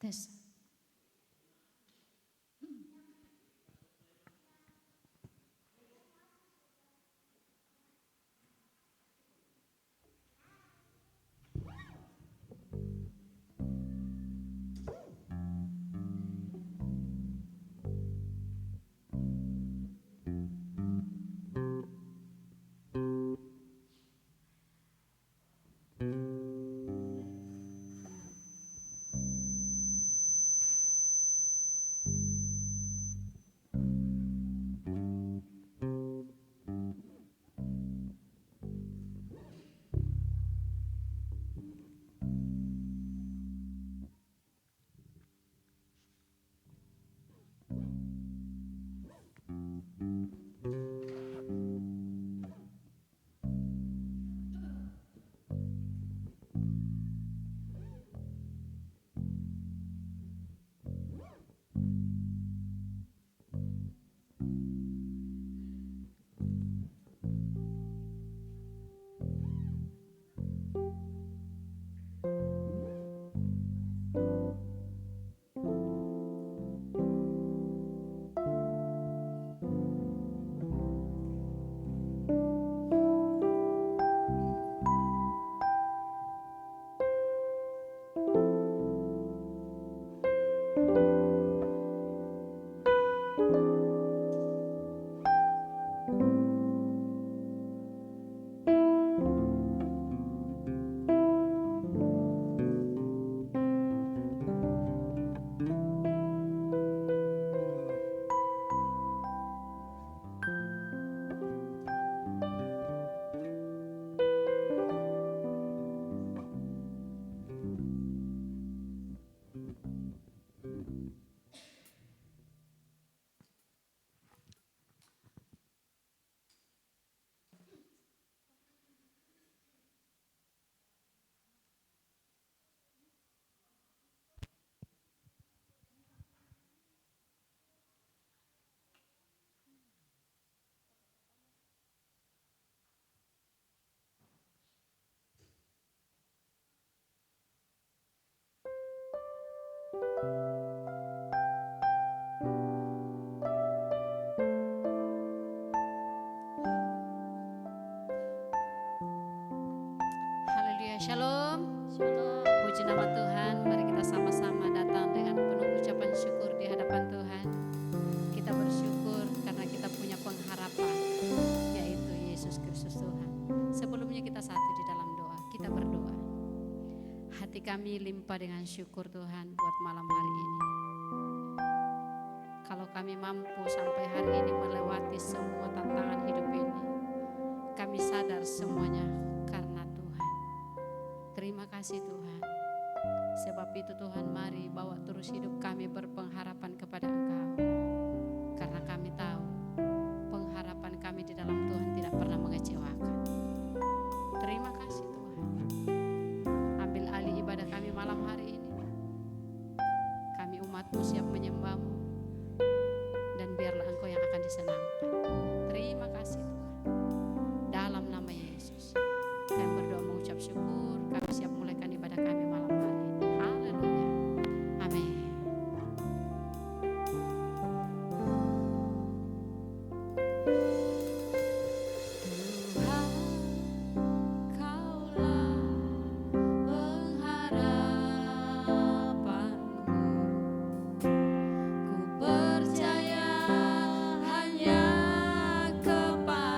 Tes. Haleluya, shalom. Shalom. Puji nama Tuhan. Mari kita sama-sama datang dengan penuh ucapan syukur di hadapan Tuhan. Kita bersyukur karena kita punya pengharapan, yaitu Yesus Kristus Tuhan. Sebelumnya kita satu di dalam doa. Kita berdoa. Hati kami limpah dengan syukur Tuhan buat malam hari ini. Kalau kami mampu sampai hari ini melewati semua tantangan hidup ini, kami sadar semuanya karena Tuhan. Terima kasih Tuhan. Sebab itu Tuhan, mari bawa terus hidup kami berpengharapan kepada Engkau. Karena kami tahu pengharapan kami di dalam Tuhan tidak pernah mengecewakan. Terima kasih Tuhan. Ambil alih ibadah kami malam hari ini. Kami umat-Mu siap menyembah-Mu. Dan biarlah Engkau yang akan disenangkan. Terima kasih Tuhan. Dalam nama Yesus kami berdoa mengucap syukur. Kami siap mulaikan ibadah kami malam hari ini. Haleluya. Amin. Tuhan, Kaulah pengharapanku. Ku percaya hanya kepada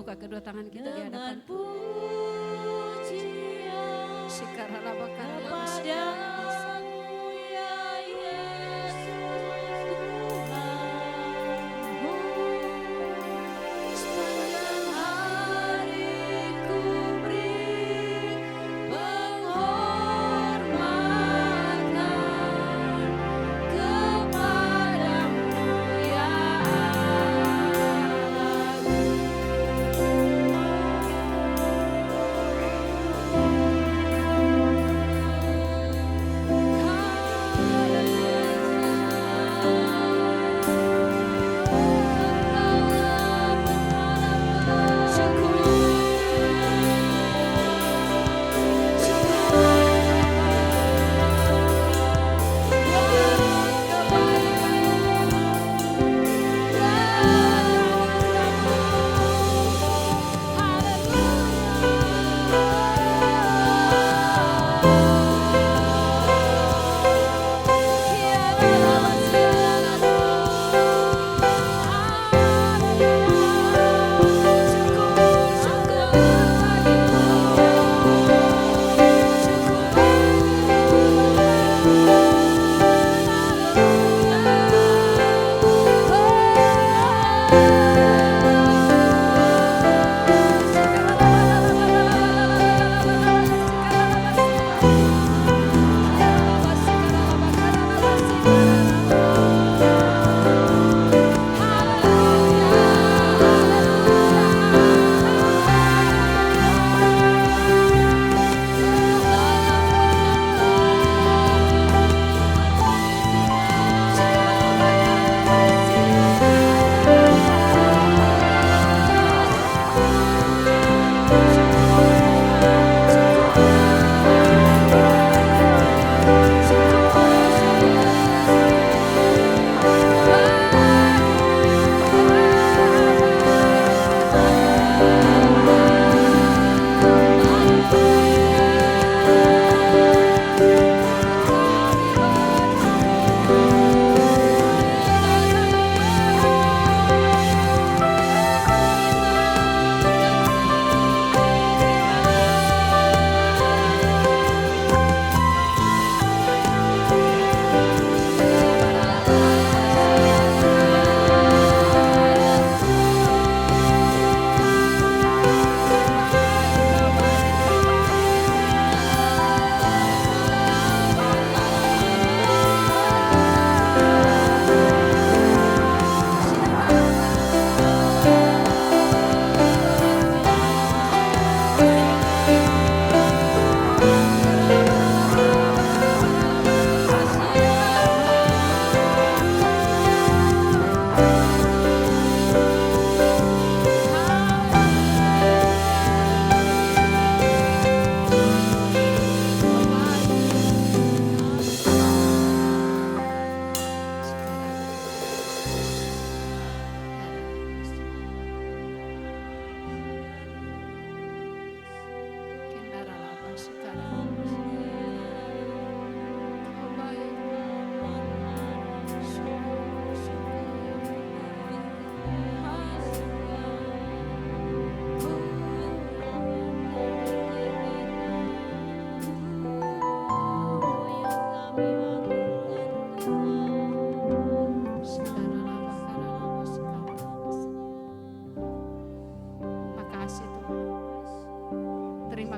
buka kedua tangan kita di hadapan dengan pujian Sikaralaba karalaba kepadamu ya Yesus Tuhanku. Sepanjang hari ku beri penghormatan kepadamu ya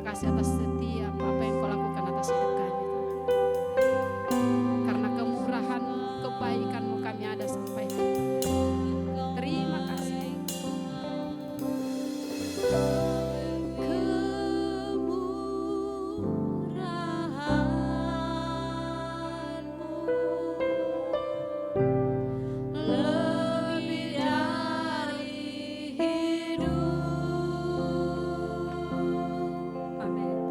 kasih atas setiap apa yang kau lakukan atas hidup kami, Tuhan. Karena kemurahan, kebaikan-Mu kami ada sampai hari ini. Terima kasih. Amin.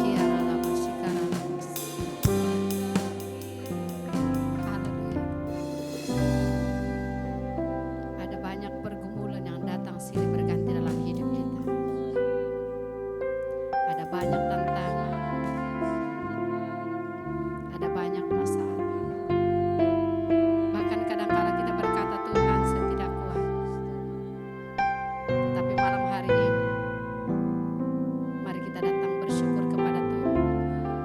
Kiara lama sikara lama. Haleluya. Ada banyak pergumulan yang datang silih berganti dalam hidup kita. Ada banyak tantangan, ada banyak masalah. Bahkan kadang-kala kita berkata Tuhan saya tidak kuat. Tetapi malam hari ini mari kita datang bersyukur kepada Tuhan.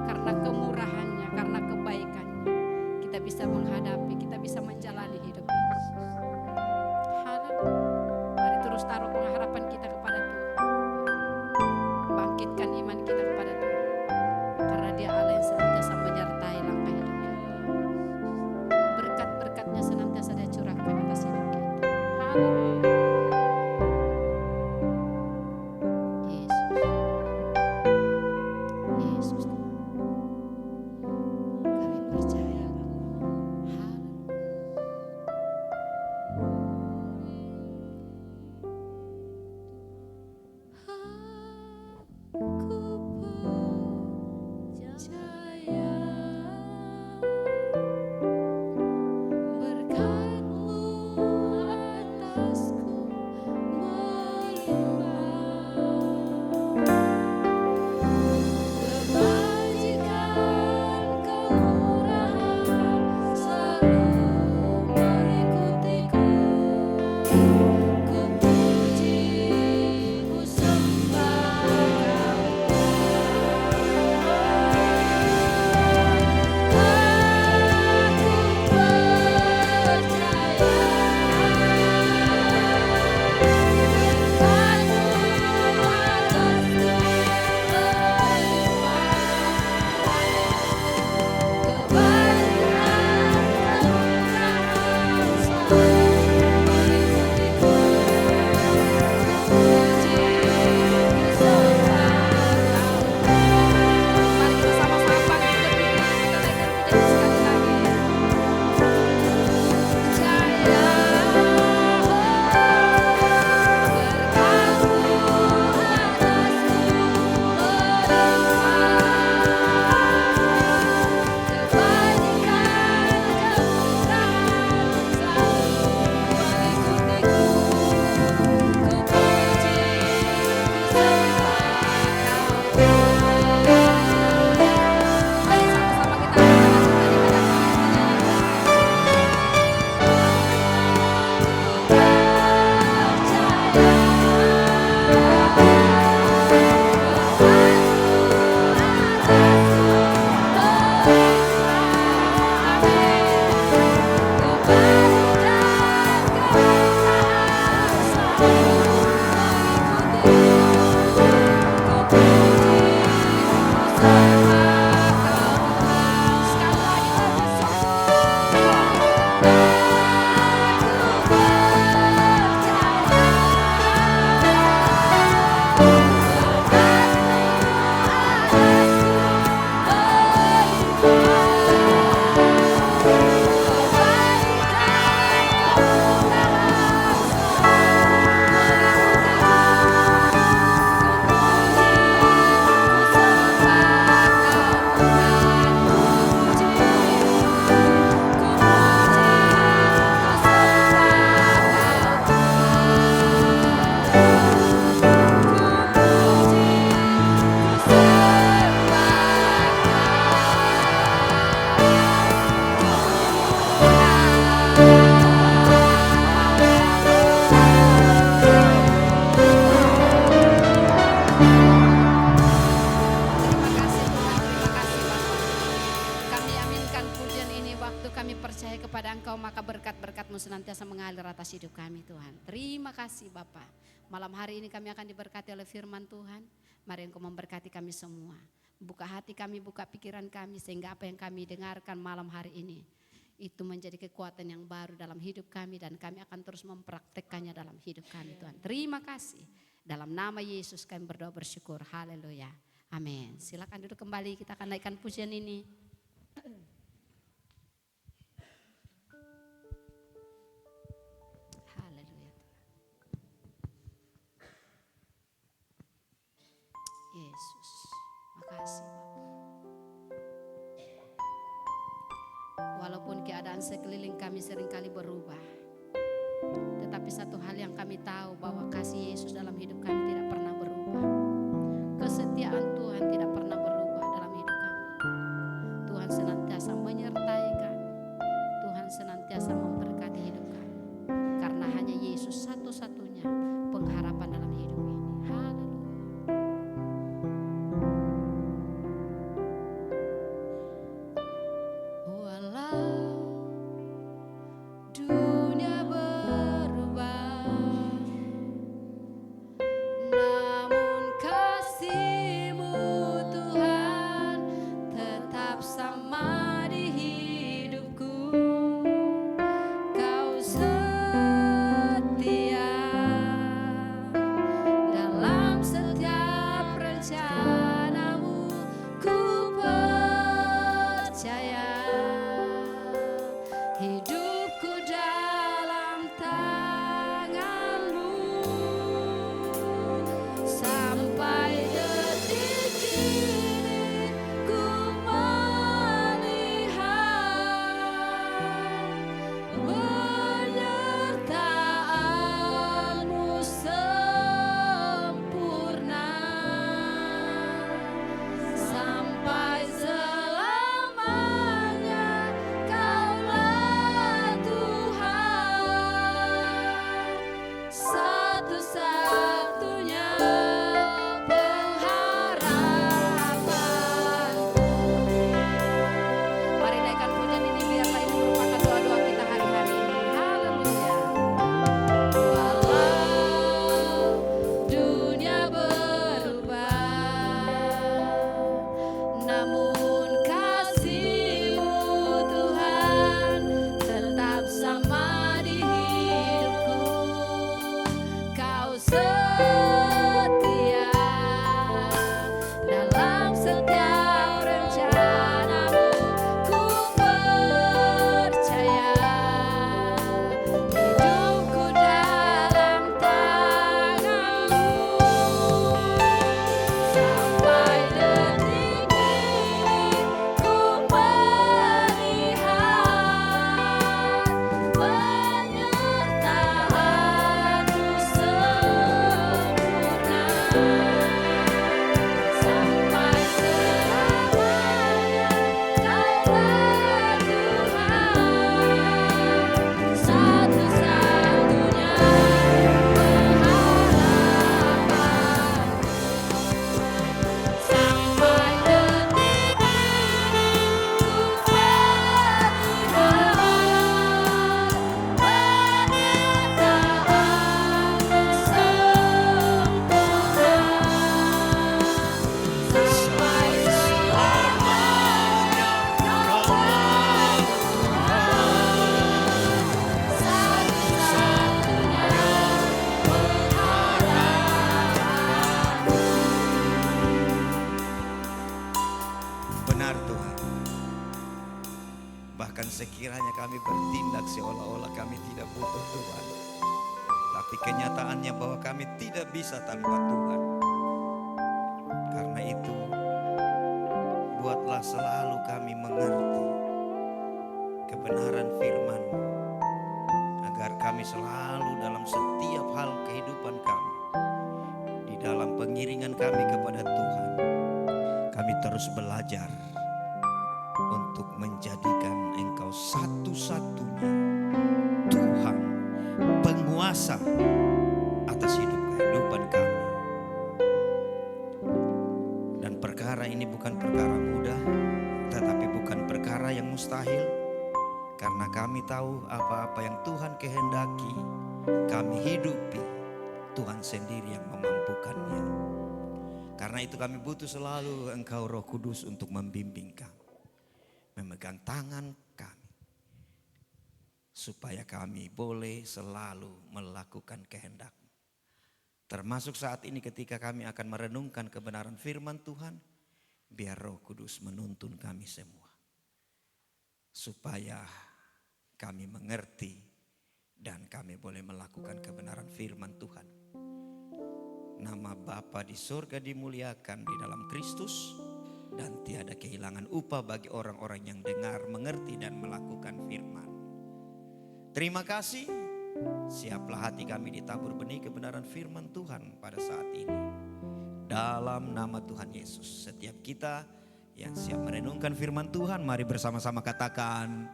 Karena kemurahannya, karena kebaikannya kita bisa menghadapi, kita bisa menjalani hidup ini. Haleluya. Mari terus taruh pengharapan kita kepada Tuhan. Bangkitkan iman kita kepada Tuhan. Karena Dia Allah yang senantiasa menyertai langkah hidup kita. Berkat-berkatnya senantiasa Dia curahkan atas hidup kita. Haleluya. Yesus. Yesus. Kami percaya. Haleluya. Mari kita sama-sama bangkit berdiri, kita naikkan pujian sekali lagi. Mari sama-sama kita angkat dari hadapan Dia. Terima kasih Tuhan, terima kasih Bapa. Kami aminkan pujian ini waktu kami percaya kepada Engkau, maka berkat-berkat-Mu senantiasa mengalir atas hidup kami Tuhan. Terima kasih Bapa. Malam hari ini kami akan diberkati oleh firman Tuhan. Mari Engkau memberkati kami semua. Buka hati kami, buka pikiran kami, sehingga apa yang kami dengarkan malam hari ini itu menjadi kekuatan yang baru dalam hidup kami, dan kami akan terus mempraktekkannya dalam hidup kami Tuhan. Terima kasih. Dalam nama Yesus kami berdoa bersyukur. Haleluya. Amin. Silakan duduk kembali, kita akan naikkan pujian ini. Haleluya. Yesus. Makasih Bapak. Walaupun keadaan sekeliling kami seringkali berubah, tetapi satu hal yang kami tahu bahwa kasih Yesus dalam hidup kami tidak pernah berubah. Kesetiaan Tuhan tidak pernah berubah dalam hidup kami. Tuhan senantiasa menyertai kami. Tuhan senantiasa memberkati hidup kami. Karena hanya Yesus satu-satunya pengharapan dalam hidup ini. Haleluya. Walau dunia berubah, namun kasih-Mu Tuhan tetap sama di hidupku. Kau setia dalam setiap rencana-Mu. Ku percaya hidupku dalam tangan-Mu. Sampai detik ini ku melihat penyertaan-Mu sempurna. Sampai selamanya Kaulah Tuhan, satu-satunya pengharapanku. Mari naikkan pujian ini, biarlah ini merupakan doa-doa kita hari-hari ini. Haleluya. Walau dunia berubah, namun kasih-Mu Tuhan tetap sama di hidupku. Kau setia dalam setiap rencana-Mu. Ku percaya hidupku dalam tangan-Mu. Sampai detik ini ku melihat penyertaan-Mu sempurna. Sampai selamanya Kaulah Tuhan, satu-satunya pengharapanku. Sampai detik ini ku melihat penyertaan-Mu sempurna. Sampai selamanya Kaulah Tuhan, satu-satunya pengharapanku. Benar Tuhan. Bahkan sekiranya kami bertindak seolah-olah kami tidak butuh Tuhan, tapi kenyataannya bahwa kami tidak bisa tanpa Tuhan. Karena itu, buatlah selalu kami mengerti kebenaran firman-Mu, agar kami selalu dalam setiap hal kehidupan kami, di dalam pengiringan kami kepada Tuhan, kami terus belajar untuk menjadikan Engkau satu-satunya Tuhan, penguasa atas hidup kehidupan kami. Dan perkara ini bukan perkara mudah, tetapi bukan perkara yang mustahil, karena kami tahu apa-apa yang Tuhan kehendaki kami hidupi, Tuhan sendiri yang memampukannya. Karena itu kami butuh selalu Engkau Roh Kudus untuk membimbing kami, memegang tangan kami, supaya kami boleh selalu melakukan kehendak-Mu. Termasuk saat ini ketika kami akan merenungkan kebenaran firman Tuhan, biar Roh Kudus menuntun kami semua, supaya kami mengerti dan kami boleh melakukan kebenaran firman Tuhan. Nama Bapa di surga dimuliakan di dalam Kristus, dan tiada kehilangan upah bagi orang-orang yang dengar, mengerti dan melakukan firman. Terima kasih, siaplah hati kami ditabur benih kebenaran firman Tuhan pada saat ini. Dalam nama Tuhan Yesus, setiap kita yang siap merenungkan firman Tuhan, mari bersama-sama katakan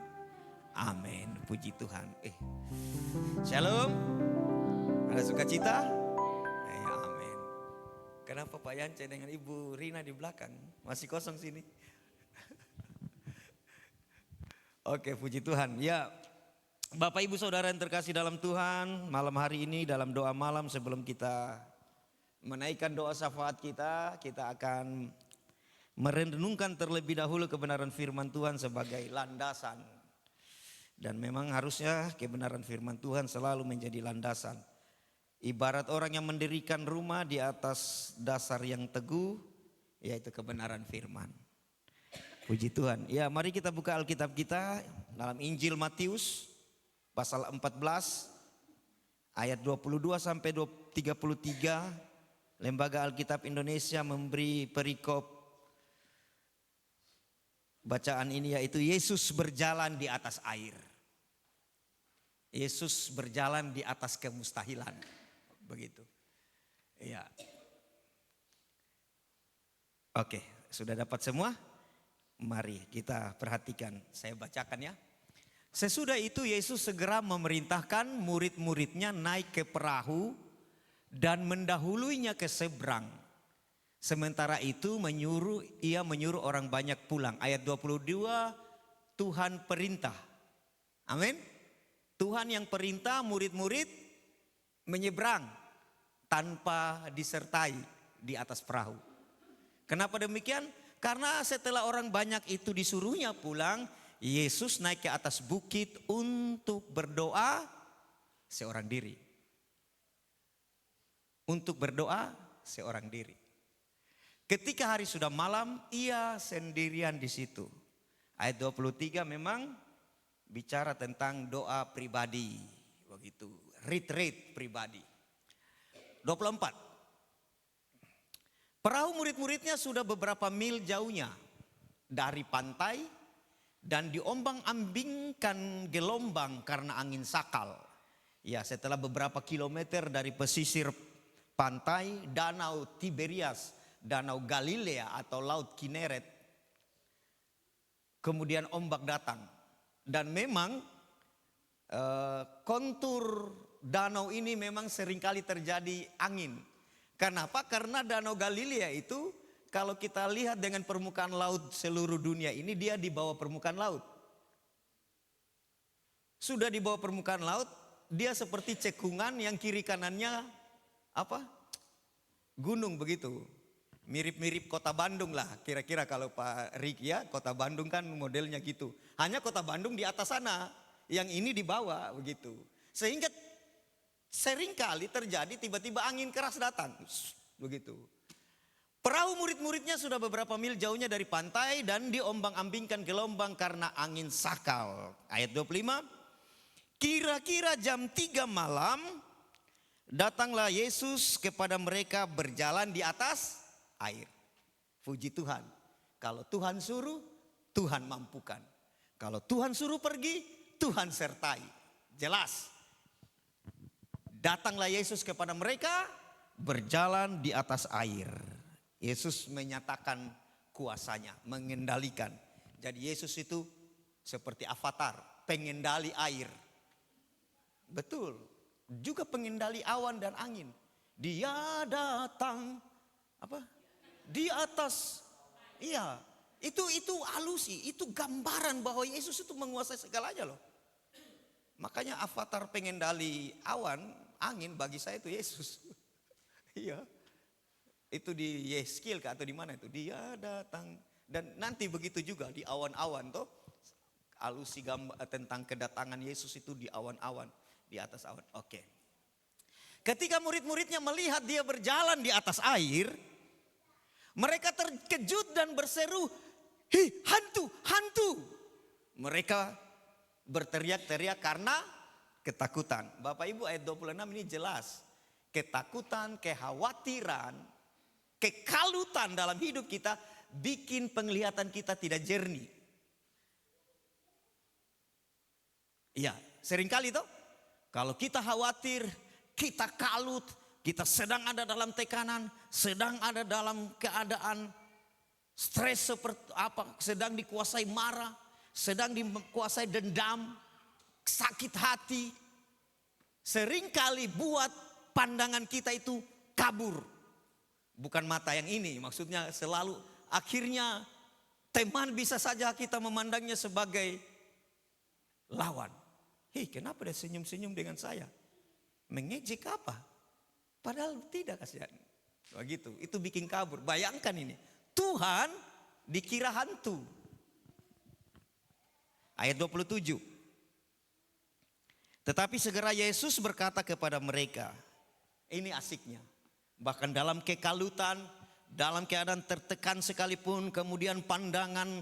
amin. Puji Tuhan. Shalom. Ada sukacita? Amin. Kenapa Pak Yance dengan Ibu Rina di belakang? Masih kosong sini. Oke, puji Tuhan. Ya, Bapak Ibu Saudara yang terkasih dalam Tuhan, malam hari ini dalam doa malam sebelum kita menaikkan doa syafaat kita akan merenungkan terlebih dahulu kebenaran firman Tuhan sebagai landasan. Dan memang harusnya kebenaran firman Tuhan selalu menjadi landasan. Ibarat orang yang mendirikan rumah di atas dasar yang teguh, yaitu kebenaran firman. Puji Tuhan. Ya, mari kita buka Alkitab kita dalam Injil Matius pasal 14 ayat 22 sampai 33. Lembaga Alkitab Indonesia memberi perikop bacaan ini, yaitu Yesus berjalan di atas air. Yesus berjalan di atas kemustahilan. Begitu. Iya. Oke, sudah dapat semua? Mari kita perhatikan, saya bacakan ya. Sesudah itu Yesus segera memerintahkan murid-muridnya naik ke perahu dan mendahuluinya ke seberang. Sementara itu ia menyuruh orang banyak pulang. Ayat 22, Tuhan perintah. Amin. Tuhan yang perintah murid-murid menyeberang tanpa disertai di atas perahu. Kenapa demikian? Karena setelah orang banyak itu disuruhnya pulang, Yesus naik ke atas bukit untuk berdoa seorang diri. Untuk berdoa seorang diri. Ketika hari sudah malam, ia sendirian di situ. Ayat 23 memang bicara tentang doa pribadi, begitu, retreat pribadi. 24. Perahu murid-muridnya sudah beberapa mil jauhnya dari pantai dan diombang-ambingkan gelombang karena angin sakal. Ya, setelah beberapa kilometer dari pesisir pantai, Danau Tiberias, Danau Galilea atau Laut Kineret, kemudian ombak datang. Dan memang kontur danau ini memang seringkali terjadi angin. Kenapa? Karena Danau Galilea itu kalau kita lihat dengan permukaan laut seluruh dunia ini, dia di bawah permukaan laut. Sudah di bawah permukaan laut, dia seperti cekungan yang kiri kanannya apa? Gunung begitu. Mirip-mirip kota Bandung lah kira-kira kalau Pak Rik ya, kota Bandung kan modelnya gitu. Hanya kota Bandung di atas sana, yang ini di bawah begitu. Sehingga seringkali terjadi tiba-tiba angin keras datang. Begitu. Perahu murid-muridnya sudah beberapa mil jauhnya dari pantai dan diombang-ambingkan gelombang karena angin sakal. Ayat 25. Kira-kira jam 3 malam datanglah Yesus kepada mereka berjalan di atas air. Puji Tuhan. Kalau Tuhan suruh, Tuhan mampukan. Kalau Tuhan suruh pergi, Tuhan sertai. Jelas. Datanglah Yesus kepada mereka berjalan di atas air. Yesus menyatakan kuasanya, mengendalikan. Jadi Yesus itu seperti avatar, pengendali air. Betul. Juga pengendali awan dan angin. Dia datang apa? Di atas. Iya. Itu alusi, itu gambaran bahwa Yesus itu menguasai segalanya loh. Makanya avatar pengendali awan, angin bagi saya itu Yesus. Iya. Itu di Yeskil atau di mana itu? Dia datang. Dan nanti begitu juga di awan-awan toh. Alusi tentang kedatangan Yesus itu di awan-awan. Di atas awan. Oke. Ketika murid-muridnya melihat dia berjalan di atas air, mereka terkejut dan berseru, "Hi, hantu, hantu!" Mereka berteriak-teriak karena ketakutan. Bapak Ibu, ayat 26 ini jelas. ketakutan, kekhawatiran, kekalutan dalam hidup kita bikin penglihatan kita tidak jernih. Iya, seringkali toh kalau kita khawatir, kita kalut, kita sedang ada dalam tekanan, sedang ada dalam keadaan stres seperti apa, sedang dikuasai marah, sedang dikuasai dendam, sakit hati. Seringkali buat pandangan kita itu kabur. Bukan mata yang ini, maksudnya selalu akhirnya teman bisa saja kita memandangnya sebagai lawan. Hei, kenapa dia senyum-senyum dengan saya? Mengejek apa? Padahal tidak, kasihan. Begitu, itu bikin kabur. Bayangkan ini, Tuhan dikira hantu. Ayat 27. Tetapi segera Yesus berkata kepada mereka, ini asiknya. Bahkan dalam kekalutan, dalam keadaan tertekan sekalipun, kemudian pandangan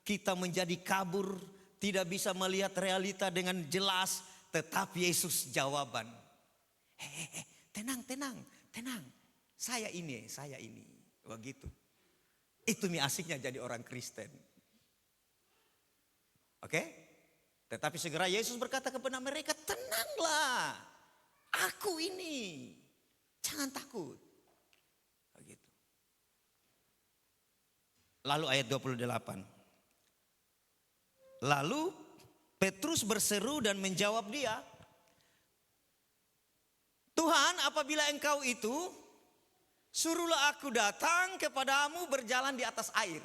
kita menjadi kabur, tidak bisa melihat realita dengan jelas, tetapi Yesus jawaban. Tenang. Saya ini. Begitu. Itu nih asiknya jadi orang Kristen. Oke? Tetapi segera Yesus berkata kepada mereka, tenanglah, aku ini. Jangan takut. Begitu. Lalu ayat 28. Lalu Petrus berseru dan menjawab dia, Tuhan, apabila engkau itu, suruhlah aku datang kepadamu berjalan di atas air.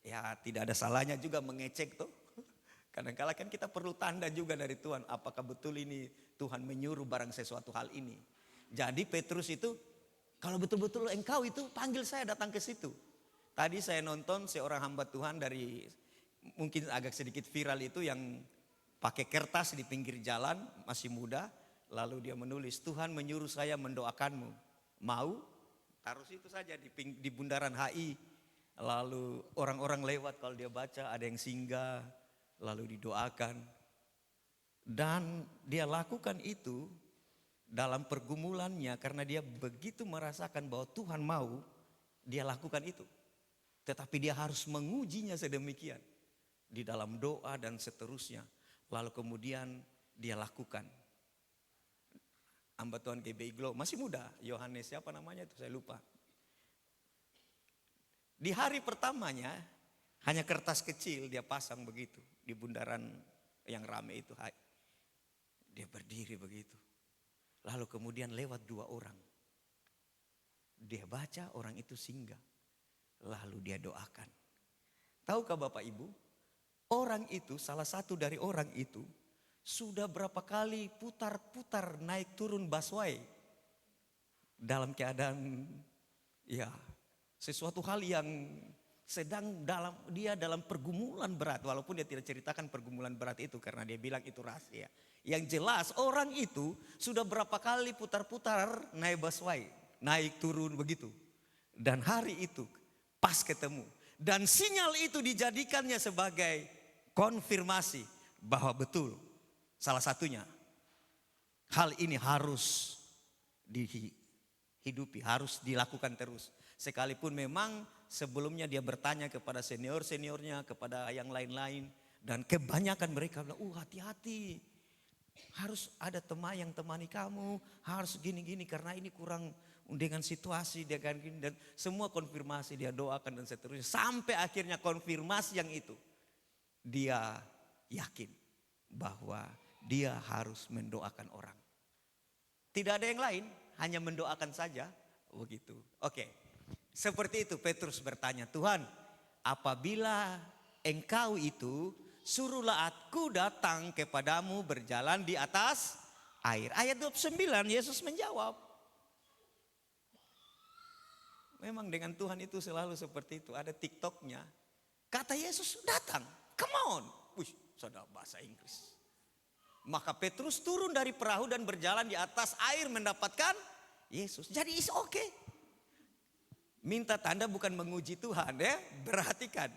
Ya, tidak ada salahnya juga mengecek tuh. Kadang-kadang kan kita perlu tanda juga dari Tuhan. Apakah betul ini Tuhan menyuruh barang sesuatu hal ini. Jadi Petrus itu, kalau betul-betul engkau itu panggil saya datang ke situ. Tadi saya nonton seorang hamba Tuhan dari mungkin agak sedikit viral itu yang pakai kertas di pinggir jalan, masih muda. Lalu dia menulis, Tuhan menyuruh saya mendoakanmu. Mau? Taruh situ saja di bundaran HI. Lalu orang-orang lewat kalau dia baca ada yang singgah. Lalu didoakan. Dan dia lakukan itu dalam pergumulannya karena dia begitu merasakan bahwa Tuhan mau, dia lakukan itu. Tetapi dia harus mengujinya sedemikian. Di dalam doa dan seterusnya. Lalu kemudian dia lakukan. Hamba Tuhan GBI Glow, masih muda, Yohanes siapa namanya itu saya lupa. Di hari pertamanya hanya kertas kecil dia pasang begitu di bundaran yang ramai itu. Dia berdiri begitu. Lalu kemudian lewat 2 orang. Dia baca, orang itu singgah. Lalu dia doakan. Tahukah Bapak Ibu? Orang itu, salah satu dari orang itu sudah berapa kali putar-putar naik turun busway. Dalam keadaan ya sesuatu hal yang sedang dalam pergumulan berat. Walaupun dia tidak ceritakan pergumulan berat itu karena dia bilang itu rahasia. Yang jelas orang itu sudah berapa kali putar-putar naik busway. Naik turun begitu. Dan hari itu pas ketemu. Dan sinyal itu dijadikannya sebagai konfirmasi bahwa betul salah satunya hal ini harus dihidupi, harus dilakukan terus. Sekalipun memang sebelumnya dia bertanya kepada senior-seniornya, kepada yang lain-lain. Dan kebanyakan mereka bilang, hati-hati. Harus ada teman yang temani kamu, harus gini-gini karena ini kurang dengan situasi. Dia kan gini, dan semua konfirmasi dia doakan dan seterusnya. Sampai akhirnya konfirmasi yang itu. Dia yakin bahwa dia harus mendoakan orang. Tidak ada yang lain, hanya mendoakan saja. Begitu. Oke. Seperti itu Petrus bertanya, Tuhan, apabila engkau itu, suruhlah aku datang kepadamu berjalan di atas air. Ayat 29 Yesus menjawab. Memang dengan Tuhan itu selalu seperti itu. Ada TikToknya. Kata Yesus datang, come on. Wih, saudara bahasa Inggris. Maka Petrus turun dari perahu dan berjalan di atas air mendapatkan Yesus. Jadi it's okay. Minta tanda bukan menguji Tuhan ya. Perhatikan.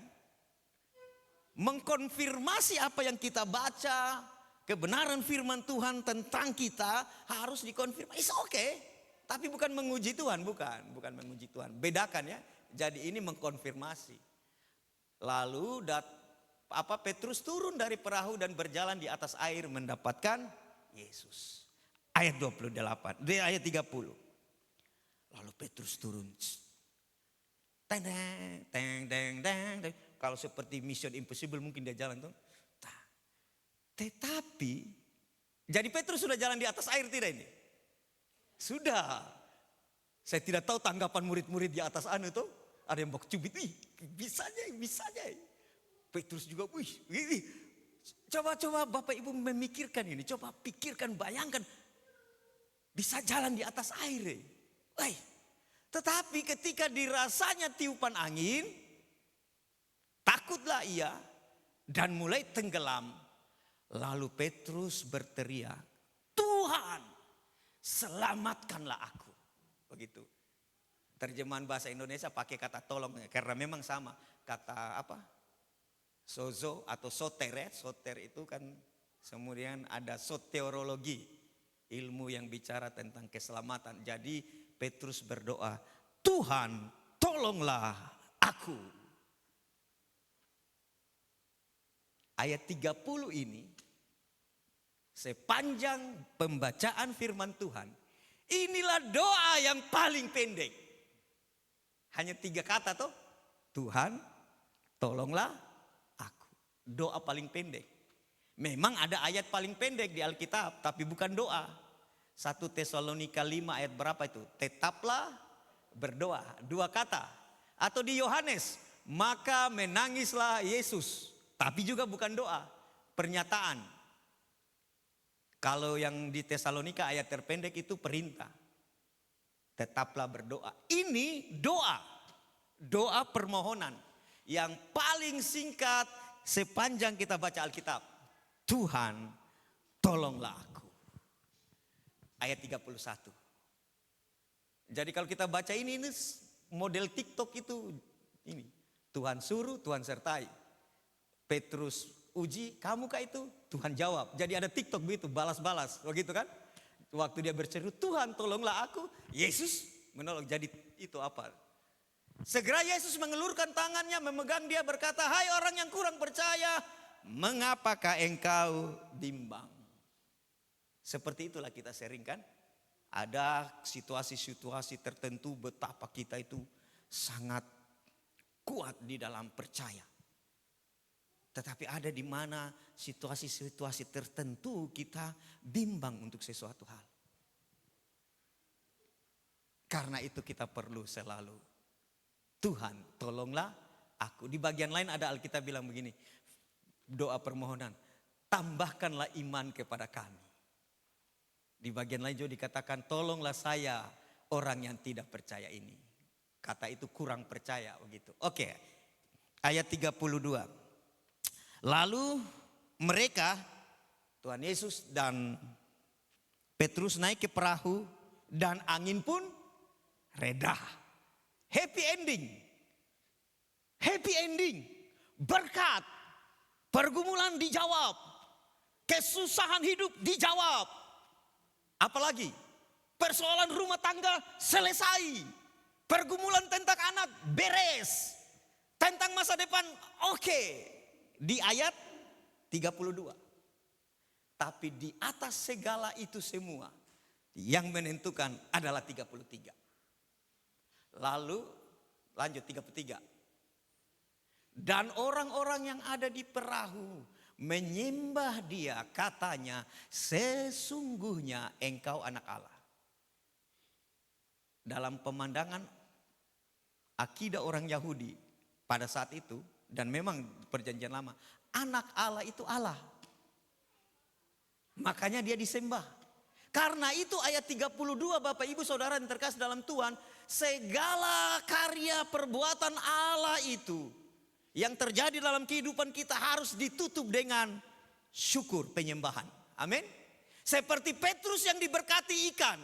Mengkonfirmasi apa yang kita baca. kebenaran firman Tuhan tentang kita harus dikonfirmasi. It's okay. Tapi bukan menguji Tuhan, bukan menguji Tuhan. Bedakan ya. Jadi ini mengkonfirmasi. Lalu Petrus turun dari perahu dan berjalan di atas air mendapatkan Yesus. Ayat 28, ayat 30. Lalu Petrus turun. Teng teng teng teng teng. Kalau seperti Mission Impossible mungkin dia jalan tuh. Tetapi jadi Petrus sudah jalan di atas air tidak ini? Sudah. Saya tidak tahu tanggapan murid-murid di atas anu tuh. Ada yang bawa cubit, bisa aja. Petrus juga, coba Bapak Ibu memikirkan ini, coba pikirkan, bayangkan. Bisa jalan di atas air. Tetapi ketika dirasanya tiupan angin, takutlah ia dan mulai tenggelam. Lalu Petrus berteriak, Tuhan selamatkanlah aku. Begitu. Terjemahan bahasa Indonesia pakai kata tolong karena memang sama kata sozo atau soter itu kan kemudian ada soteriologi, ilmu yang bicara tentang keselamatan. Jadi Petrus berdoa, Tuhan tolonglah aku. Ayat 30 ini sepanjang pembacaan firman Tuhan, inilah doa yang paling pendek. Hanya 3 kata toh. Tuhan tolonglah aku. Doa paling pendek. Memang ada ayat paling pendek di Alkitab. Tapi bukan doa. 1 Tesalonika 5 ayat berapa itu? Tetaplah berdoa. 2 kata. Atau di Yohanes. Maka menangislah Yesus. Tapi juga bukan doa. Pernyataan. Kalau yang di Tesalonika ayat terpendek itu perintah. Tetaplah berdoa. Ini doa. Doa permohonan. Yang paling singkat sepanjang kita baca Alkitab. Tuhan tolonglah aku. Ayat 31. Jadi kalau kita baca ini model TikTok itu ini. Tuhan suruh, Tuhan sertai. Petrus uji, kamu kah itu? Tuhan jawab. Jadi ada TikTok begitu, balas-balas. Begitu kan? Waktu dia berseru, Tuhan tolonglah aku. Yesus menolong. Jadi itu apa? Segera Yesus mengelurkan tangannya, memegang dia berkata, hai orang yang kurang percaya, mengapakah engkau bimbang? Seperti itulah kita sharingkan. Ada situasi-situasi tertentu betapa kita itu sangat kuat di dalam percaya. Tetapi ada di mana situasi-situasi tertentu kita bimbang untuk sesuatu hal. Karena itu kita perlu selalu, Tuhan tolonglah aku. Di bagian lain ada Alkitab bilang begini, doa permohonan, tambahkanlah iman kepada kami. Di bagian lain juga dikatakan, tolonglah saya orang yang tidak percaya ini. Kata itu kurang percaya begitu. Oke, ayat 32. Lalu mereka, Tuhan Yesus dan Petrus naik ke perahu dan angin pun reda. Happy ending. Happy ending. Berkat. Pergumulan dijawab. Kesusahan hidup dijawab. Apalagi persoalan rumah tangga selesai. Pergumulan tentang anak beres. Tentang masa depan oke. Di ayat 32. Tapi di atas segala itu semua yang menentukan adalah 33. Lalu lanjut 33. Dan orang-orang yang ada di perahu menyembah dia, katanya, sesungguhnya engkau anak Allah. Dalam pemandangan akidah orang Yahudi pada saat itu, dan memang perjanjian lama, anak Allah itu Allah. Makanya dia disembah. Karena itu ayat 32 Bapak Ibu Saudara yang terkasih dalam Tuhan, segala karya perbuatan Allah itu yang terjadi dalam kehidupan kita harus ditutup dengan syukur, penyembahan. Amin. Seperti Petrus yang diberkati ikan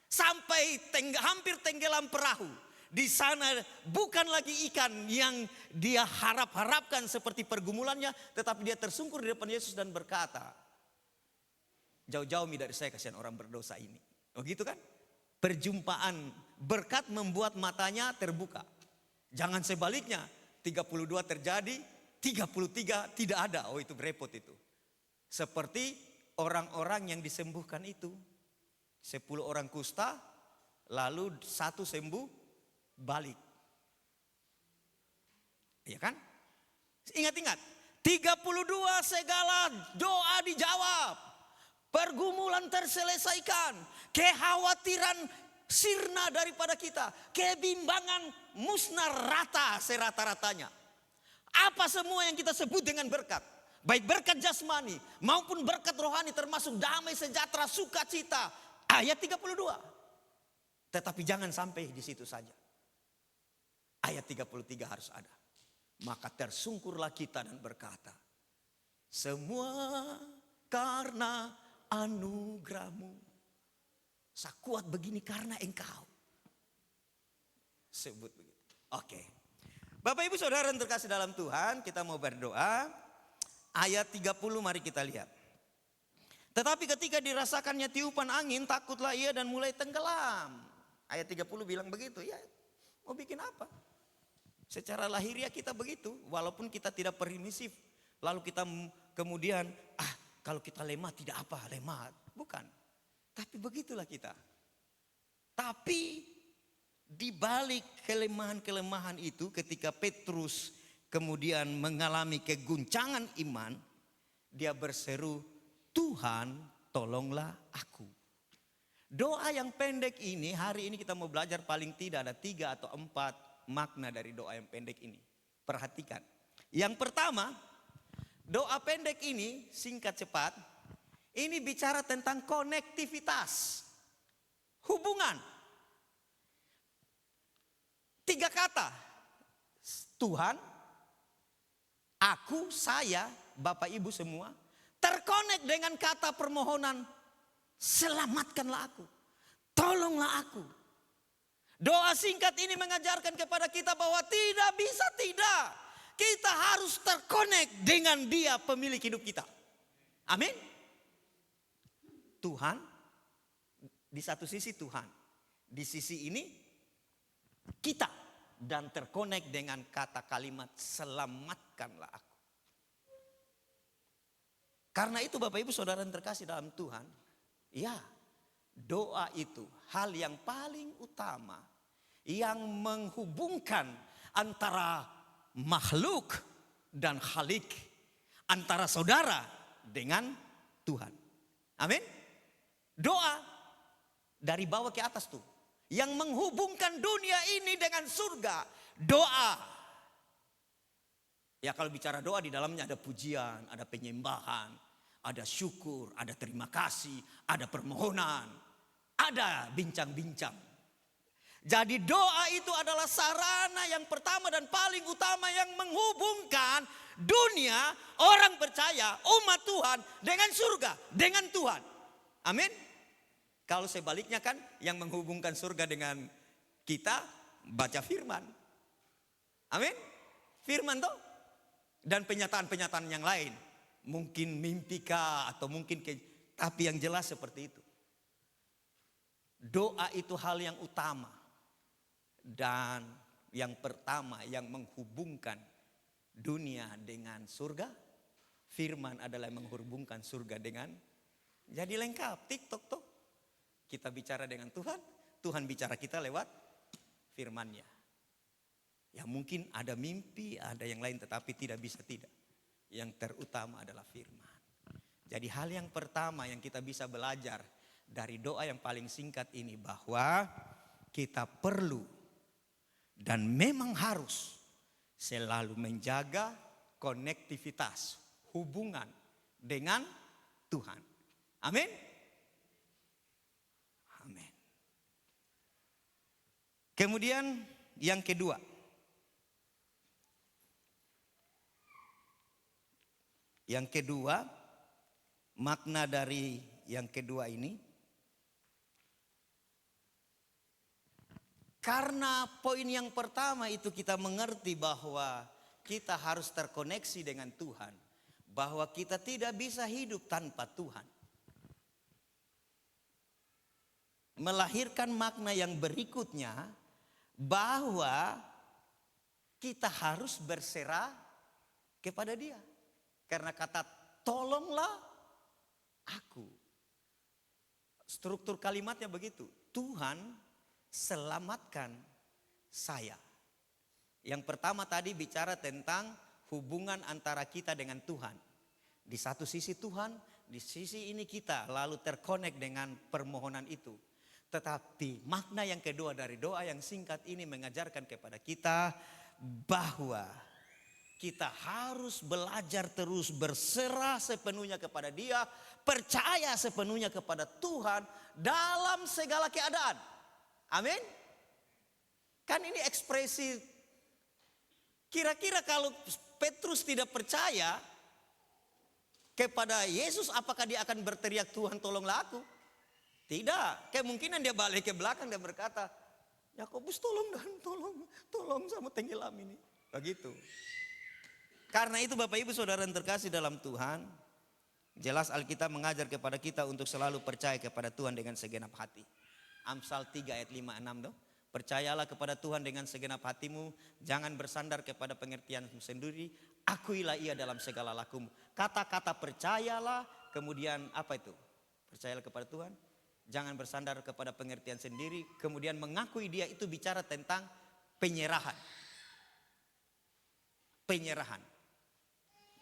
sampai hampir tenggelam perahu. Di sana bukan lagi ikan yang dia harapkan seperti pergumulannya, tetapi dia tersungkur di depan Yesus dan berkata, Jauh-jauh dari saya, kasihan orang berdosa ini. Oh gitu kan? Perjumpaan berkat membuat matanya terbuka. Jangan sebaliknya, 32 terjadi, 33 tidak ada. Oh itu repot itu. Seperti orang-orang yang disembuhkan itu. 10 orang kusta, lalu 1 sembuh, balik. Iya kan? Ingat-ingat, 32 segala doa dijawab. Pergumulan terselesaikan. Kekhawatiran sirna daripada kita. Kebimbangan musnah rata serata-ratanya. Apa semua yang kita sebut dengan berkat. Baik berkat jasmani maupun berkat rohani termasuk damai, sejahtera, sukacita. Ayat 32. Tetapi jangan sampai di situ saja. Ayat 33 harus ada. Maka tersungkurlah kita dan berkata, semua karena anugerahmu. Saya kuat begini karena engkau. Sebut begitu. Oke. Bapak ibu saudara yang terkasih dalam Tuhan, kita mau berdoa. Ayat 30 mari kita lihat. Tetapi ketika dirasakannya tiupan angin, takutlah ia dan mulai tenggelam. Ayat 30 bilang begitu. Ya, mau bikin apa? Secara lahiriah kita begitu. Walaupun kita tidak permisif. Lalu kita kemudian, kalau kita lemah tidak apa, lemah. Bukan. Tapi begitulah kita. Tapi di balik kelemahan-kelemahan itu ketika Petrus kemudian mengalami keguncangan iman. Dia berseru, Tuhan tolonglah aku. Doa yang pendek ini, hari ini kita mau belajar paling tidak ada 3 atau 4 makna dari doa yang pendek ini. Perhatikan. Yang pertama, doa pendek ini singkat cepat. Ini bicara tentang konektivitas. Hubungan. 3 kata. Tuhan, aku, saya, Bapak Ibu semua. Terkonek dengan kata permohonan. Selamatkanlah aku. Tolonglah aku. Doa singkat ini mengajarkan kepada kita bahwa tidak bisa tidak. Kita harus terkonek dengan Dia pemilik hidup kita. Amin. Tuhan, di satu sisi Tuhan. Di sisi ini kita. Dan terkonek dengan kata kalimat selamatkanlah aku. Karena itu Bapak Ibu Saudara yang terkasih dalam Tuhan. Ya, doa itu hal yang paling utama. Yang menghubungkan antara makhluk dan khalik. Antara saudara dengan Tuhan. Amin. Doa dari bawah ke atas tuh. Yang menghubungkan dunia ini dengan surga. Doa. Ya kalau bicara doa di dalamnya ada pujian, ada penyembahan, ada syukur, ada terima kasih, ada permohonan, ada bincang-bincang. Jadi doa itu adalah sarana yang pertama dan paling utama yang menghubungkan dunia, orang percaya, umat Tuhan dengan surga, dengan Tuhan. Amin. Kalau sebaliknya kan yang menghubungkan surga dengan kita baca firman. Amin. Firman tuh. Dan penyataan-penyataan yang lain. Mungkin mimpikah atau mungkin tapi yang jelas seperti itu. Doa itu hal yang utama. Dan yang pertama yang menghubungkan dunia dengan surga. Firman adalah yang menghubungkan surga dengan. Jadi lengkap. TikTok tuh. Kita bicara dengan Tuhan. Tuhan bicara kita lewat firman-Nya. Ya mungkin ada mimpi, ada yang lain tetapi tidak bisa tidak. Yang terutama adalah firman. Jadi hal yang pertama yang kita bisa belajar dari doa yang paling singkat ini bahwa kita perlu dan memang harus selalu menjaga konektivitas, hubungan dengan Tuhan. Amin. Amin. Kemudian yang kedua. Yang kedua, makna dari yang kedua ini. Karena poin yang pertama itu kita mengerti bahwa kita harus terkoneksi dengan Tuhan. Bahwa kita tidak bisa hidup tanpa Tuhan. melahirkan makna yang berikutnya, bahwa kita harus berserah kepada Dia. Karena kata tolonglah aku, struktur kalimatnya begitu. Tuhan selamatkan saya. Yang pertama tadi bicara tentang hubungan antara kita dengan Tuhan. Di satu sisi Tuhan, di sisi ini kita lalu terkonek dengan permohonan itu. Tetapi makna yang kedua dari doa yang singkat ini mengajarkan kepada kita bahwa kita harus belajar terus berserah sepenuhnya kepada Dia, percaya sepenuhnya kepada Tuhan dalam segala keadaan. Amin. Kan ini ekspresi, kira-kira kalau Petrus tidak percaya kepada Yesus, apakah dia akan berteriak, Tuhan tolonglah aku? Tidak. Kemungkinan dia balik ke belakang dan berkata, Yakobus tolong dan tolong sama tenggelam ini. Begitu. Karena itu Bapak Ibu Saudara yang terkasih dalam Tuhan, jelas Alkitab mengajar kepada kita untuk selalu percaya kepada Tuhan dengan segenap hati. Amsal 3 ayat 5-6 tuh. Percayalah kepada Tuhan dengan segenap hatimu, jangan bersandar kepada pengertianmu sendiri, akuilah Ia dalam segala lakumu. Kata-kata percayalah, kemudian apa itu? Percayalah kepada Tuhan, jangan bersandar kepada pengertian sendiri, kemudian mengakui Dia, itu bicara tentang penyerahan. Penyerahan.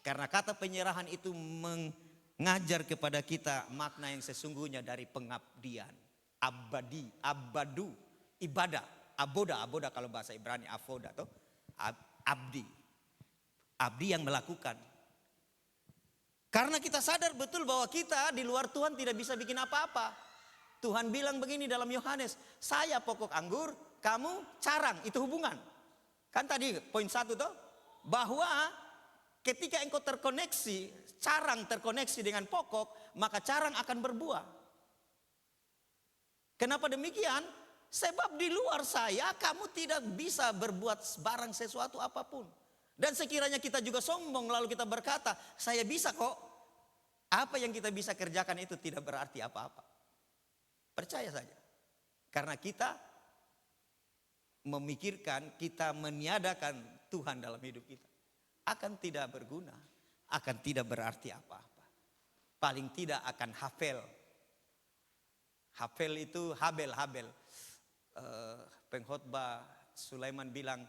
Karena kata penyerahan itu mengajar kepada kita makna yang sesungguhnya dari pengabdian. Abadu. Ibadah, aboda kalau bahasa Ibrani, avoda atau abdi yang melakukan. Karena kita sadar betul bahwa kita di luar Tuhan tidak bisa bikin apa-apa. Tuhan bilang begini dalam Yohanes, saya pokok anggur, kamu carang, itu hubungan. Kan tadi poin 1 tuh, bahwa ketika engkau terkoneksi, carang terkoneksi dengan pokok, maka carang akan berbuah. Kenapa demikian? Sebab di luar saya kamu tidak bisa berbuat barang sesuatu apapun. Dan sekiranya kita juga sombong lalu kita berkata, saya bisa kok. Apa yang kita bisa kerjakan itu tidak berarti apa-apa. Percaya saja. Karena kita memikirkan, kita meniadakan Tuhan dalam hidup kita. Akan tidak berguna, akan tidak berarti apa-apa. Paling tidak akan hafel. Hafel itu Habel. Pengkhotbah Sulaiman bilang,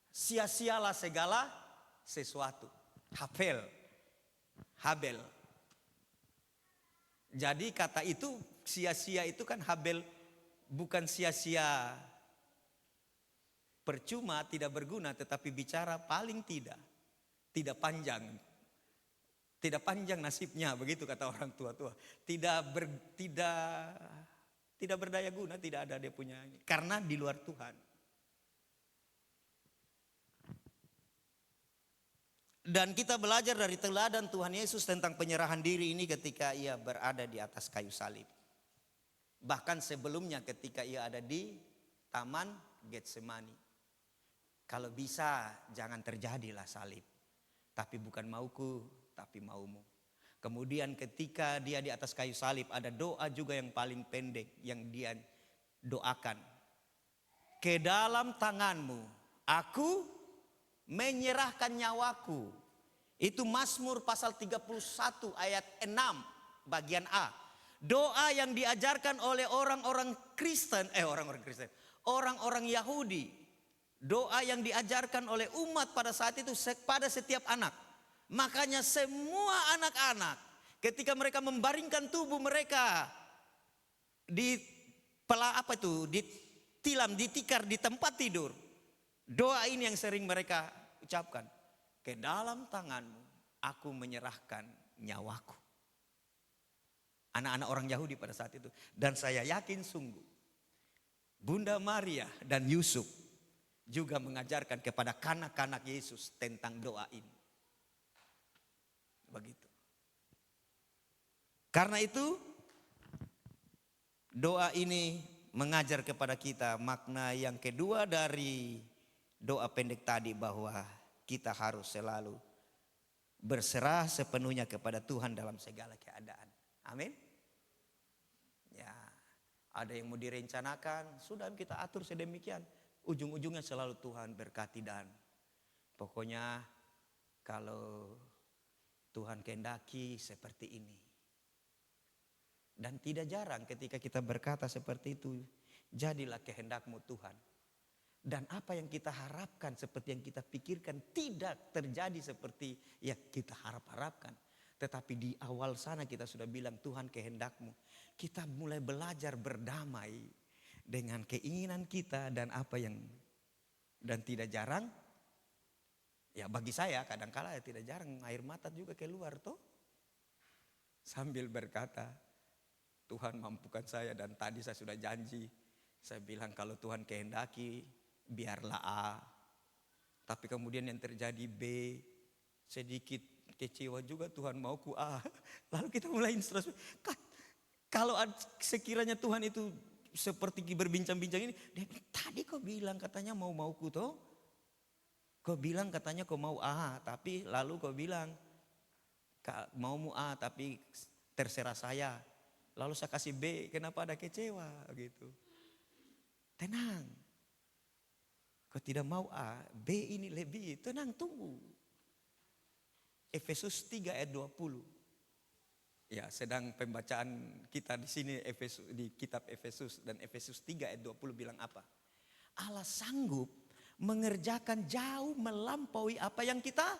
sia-sialah segala sesuatu. Habel. Jadi kata itu, sia-sia itu kan Habel, bukan sia-sia percuma, tidak berguna, tetapi bicara paling tidak panjang. Tidak panjang nasibnya, begitu kata orang tua-tua. Tidak berdaya guna, tidak ada dia punya ini. Karena di luar Tuhan. Dan kita belajar dari teladan Tuhan Yesus tentang penyerahan diri ini ketika Ia berada di atas kayu salib. Bahkan sebelumnya ketika Ia ada di Taman Getsemani. Kalau bisa jangan terjadilah salib. Tapi bukan mauku, tapi maumu. Kemudian ketika Dia di atas kayu salib, ada doa juga yang paling pendek yang Dia doakan. Ke dalam tanganmu aku menyerahkan nyawaku. Itu Mazmur pasal 31 ayat 6 bagian A. Doa yang diajarkan oleh orang-orang Yahudi. Doa yang diajarkan oleh umat pada saat itu pada setiap anak. Makanya semua anak-anak ketika mereka membaringkan tubuh mereka ditikar di tempat tidur. Doa ini yang sering mereka ucapkan. Ke dalam tanganmu aku menyerahkan nyawaku. Anak-anak orang Yahudi pada saat itu. Dan saya yakin sungguh Bunda Maria dan Yusuf juga mengajarkan kepada kanak-kanak Yesus tentang doa ini. Begitu. Karena itu doa ini mengajar kepada kita makna yang kedua dari doa pendek tadi, bahwa kita harus selalu berserah sepenuhnya kepada Tuhan dalam segala keadaan. Amin. Ya. Ada yang mau direncanakan, sudah kita atur sedemikian. Ujung-ujungnya selalu Tuhan berkati dan pokoknya kalau Tuhan kehendaki seperti ini. Dan tidak jarang ketika kita berkata seperti itu, jadilah kehendakmu Tuhan. Dan apa yang kita harapkan seperti yang kita pikirkan tidak terjadi seperti yang kita harapkan. Tetapi di awal sana kita sudah bilang Tuhan kehendakmu. Kita mulai belajar berdamai dengan keinginan kita dan apa yang, dan tidak jarang, ya bagi saya kadang-kala ya tidak jarang air mata juga keluar toh. Sambil berkata, Tuhan mampukan saya, dan tadi saya sudah janji. Saya bilang kalau Tuhan kehendaki biarlah A. Tapi kemudian yang terjadi B, sedikit kecewa juga Tuhan mauku A. Lalu kita mulai instruksi. Kalau sekiranya Tuhan itu seperti berbincang-bincang ini, dia bilang, tadi kau bilang katanya mauku toh. Kau bilang katanya kau mau A, tapi lalu kau bilang maumu A tapi terserah saya. Lalu saya kasih B, kenapa ada kecewa gitu. Tenang. Kau tidak mau A, B ini lebih, tenang tunggu. Efesus 3 ayat 20. Ya, sedang pembacaan kita di sini di kitab Efesus, dan Efesus 3 ayat 20 bilang apa? Allah sanggup mengerjakan jauh melampaui apa yang kita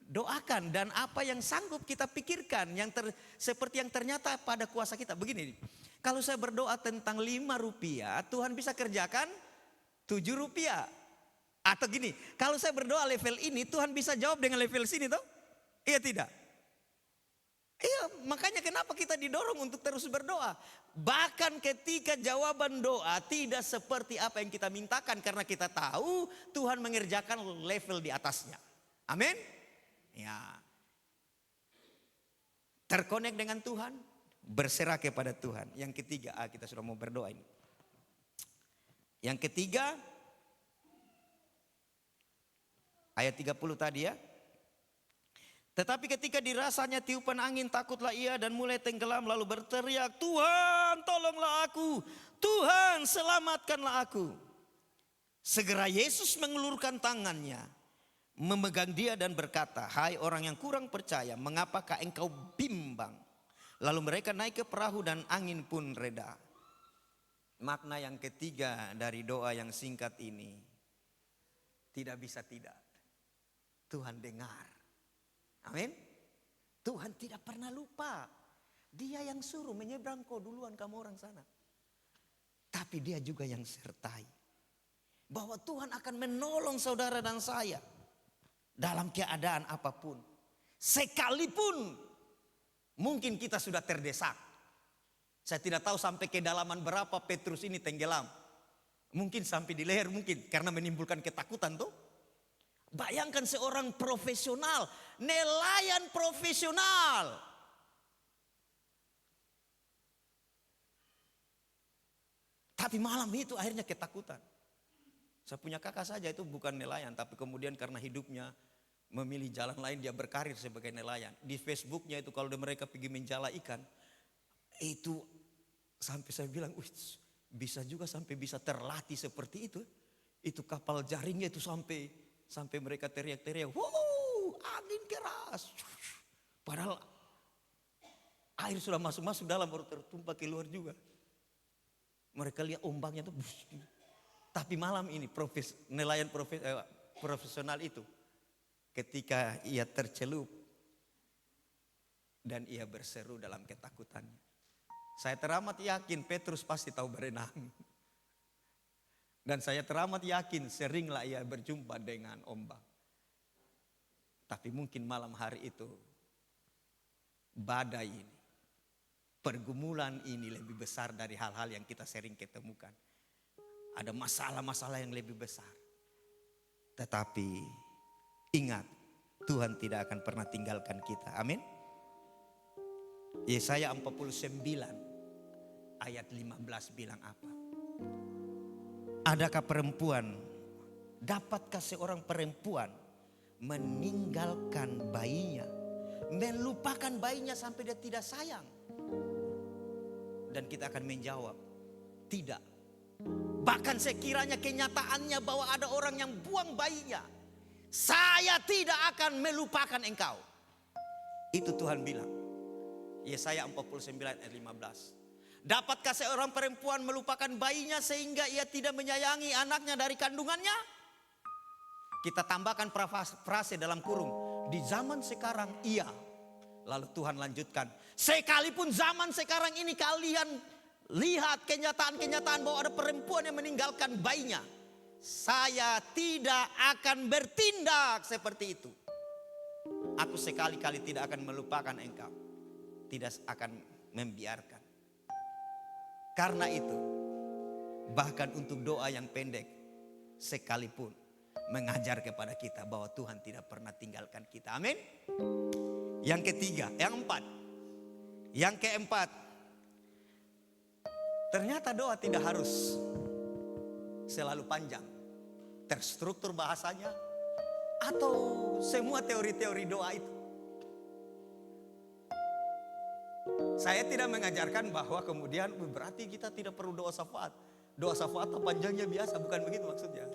doakan dan apa yang sanggup kita pikirkan, seperti yang ternyata pada kuasa kita. Begini, kalau saya berdoa tentang 5 rupiah, Tuhan bisa kerjakan 7 rupiah. Atau gini, kalau saya berdoa level ini, Tuhan bisa jawab dengan level sini toh? Iya tidak? Iya, makanya kenapa kita didorong untuk terus berdoa. Bahkan ketika jawaban doa tidak seperti apa yang kita mintakan, karena kita tahu Tuhan mengerjakan level di atasnya. Amin. Ya. Terkonek dengan Tuhan, berserah kepada Tuhan. Yang ketiga, kita sudah mau berdoa ini. Yang ketiga, ayat 30 tadi ya. Tetapi ketika dirasanya tiupan angin, takutlah ia dan mulai tenggelam, lalu berteriak, Tuhan tolonglah aku, Tuhan selamatkanlah aku. Segera Yesus mengulurkan tangannya, memegang dia dan berkata, hai orang yang kurang percaya, mengapakah engkau bimbang? Lalu mereka naik ke perahu dan angin pun reda. Makna yang ketiga dari doa yang singkat ini, tidak bisa tidak, Tuhan dengar. Amin. Tuhan tidak pernah lupa. Dia yang suruh menyeberang, kau duluan kamu orang sana. Tapi dia juga yang sertai. Bahwa Tuhan akan menolong saudara dan saya dalam keadaan apapun. Sekalipun mungkin kita sudah terdesak. Saya tidak tahu sampai kedalaman berapa Petrus ini tenggelam. Mungkin sampai di leher, mungkin karena menimbulkan ketakutan tuh. Bayangkan seorang profesional, nelayan profesional. Tapi malam itu akhirnya ketakutan. Saya punya kakak saja itu bukan nelayan, tapi kemudian karena hidupnya memilih jalan lain, dia berkarir sebagai nelayan. Di Facebooknya itu kalau mereka pergi menjala ikan, itu sampai saya bilang, bisa juga sampai bisa terlatih seperti itu. Itu kapal jaringnya itu sampai mereka teriak-teriak, wow, angin keras. Padahal air sudah masuk dalam, baru tertumpah keluar juga. Mereka lihat ombaknya tuh. Tapi malam ini nelayan profesional itu, ketika ia tercelup dan ia berseru dalam ketakutannya. Saya teramat yakin Petrus pasti tahu berenang. Dan saya teramat yakin seringlah ia berjumpa dengan ombak. Tapi mungkin malam hari itu badai ini, pergumulan ini lebih besar dari hal-hal yang kita sering ketemukan. Ada masalah-masalah yang lebih besar. Tetapi ingat, Tuhan tidak akan pernah tinggalkan kita. Amin. Yesaya 49 ayat 15 bilang apa? Adakah dapatkah seorang perempuan meninggalkan bayinya, melupakan bayinya sampai dia tidak sayang? Dan kita akan menjawab, Tidak. Bahkan sekiranya kenyataannya bahwa ada orang yang buang bayinya, saya tidak akan melupakan engkau. Itu Tuhan bilang. Yesaya 49 ayat 15. Dapatkah seorang perempuan melupakan bayinya sehingga ia tidak menyayangi anaknya dari kandungannya? Kita tambahkan frase dalam kurung. Di zaman sekarang iya. Lalu Tuhan lanjutkan. Sekalipun zaman sekarang ini kalian lihat kenyataan-kenyataan bahwa ada perempuan yang meninggalkan bayinya, saya tidak akan bertindak seperti itu. Aku sekali-kali tidak akan melupakan engkau. Tidak akan membiarkan. Karena itu, bahkan untuk doa yang pendek sekalipun mengajar kepada kita bahwa Tuhan tidak pernah tinggalkan kita. Amin. Yang ketiga, yang keempat, ternyata doa tidak harus selalu panjang, terstruktur bahasanya, atau semua teori-teori doa itu. Saya tidak mengajarkan bahwa kemudian berarti kita tidak perlu doa syafaat. Doa syafaat panjangnya biasa, bukan begitu maksudnya.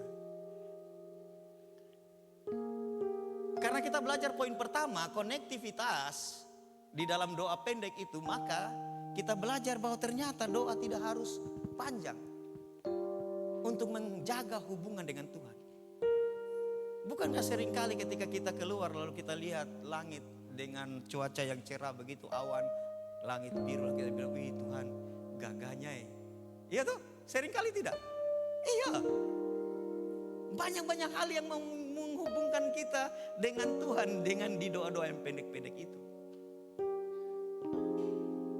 Karena kita belajar poin pertama, konektivitas di dalam doa pendek itu, maka kita belajar bahwa ternyata doa tidak harus panjang untuk menjaga hubungan dengan Tuhan. Bukankah seringkali ketika kita keluar lalu kita lihat langit dengan cuaca yang cerah begitu, awan, langit biru, kita bilang, wih Tuhan gagahnya ya. Iya tuh, seringkali tidak? Iya. Banyak-banyak hal yang menghubungkan kita dengan Tuhan dengan di doa-doa yang pendek-pendek itu.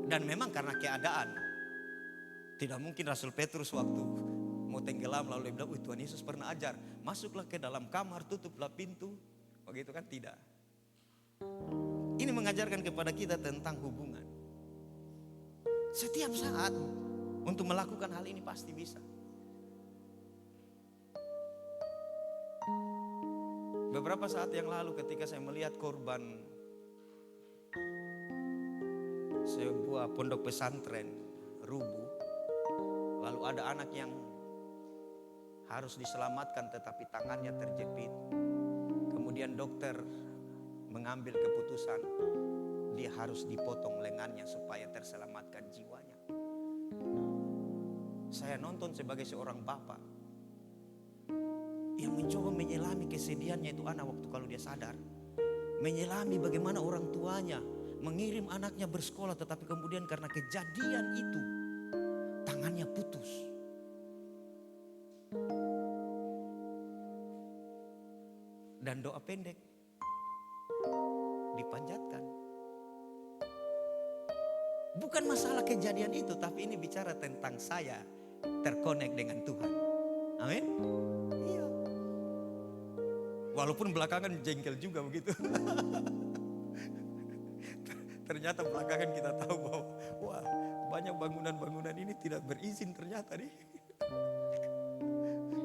Dan memang karena keadaan, tidak mungkin Rasul Petrus waktu mau tenggelam lalu dia bilang, wih Tuhan Yesus pernah ajar, masuklah ke dalam kamar, tutuplah pintu. Begitu kan? Tidak. Ini mengajarkan kepada kita tentang hubungan. Setiap saat untuk melakukan hal ini pasti bisa. Beberapa saat yang lalu ketika saya melihat korban sebuah pondok pesantren rubuh, lalu ada anak yang harus diselamatkan tetapi tangannya terjepit. Kemudian dokter mengambil keputusan dia harus dipotong lengannya supaya terselamatkan jiwanya. Saya nonton sebagai seorang bapak yang mencoba menyelami kesedihannya itu anak waktu kalau dia sadar. Menyelami bagaimana orang tuanya mengirim anaknya bersekolah tetapi kemudian karena kejadian itu tangannya putus. Dan doa pendek dipanjatkan. Bukan masalah kejadian itu, tapi ini bicara tentang saya terkonek dengan Tuhan. Amin. Iya. Walaupun belakangan jengkel juga begitu. Ternyata belakangan kita tahu bahwa wah, banyak bangunan-bangunan ini tidak berizin ternyata nih.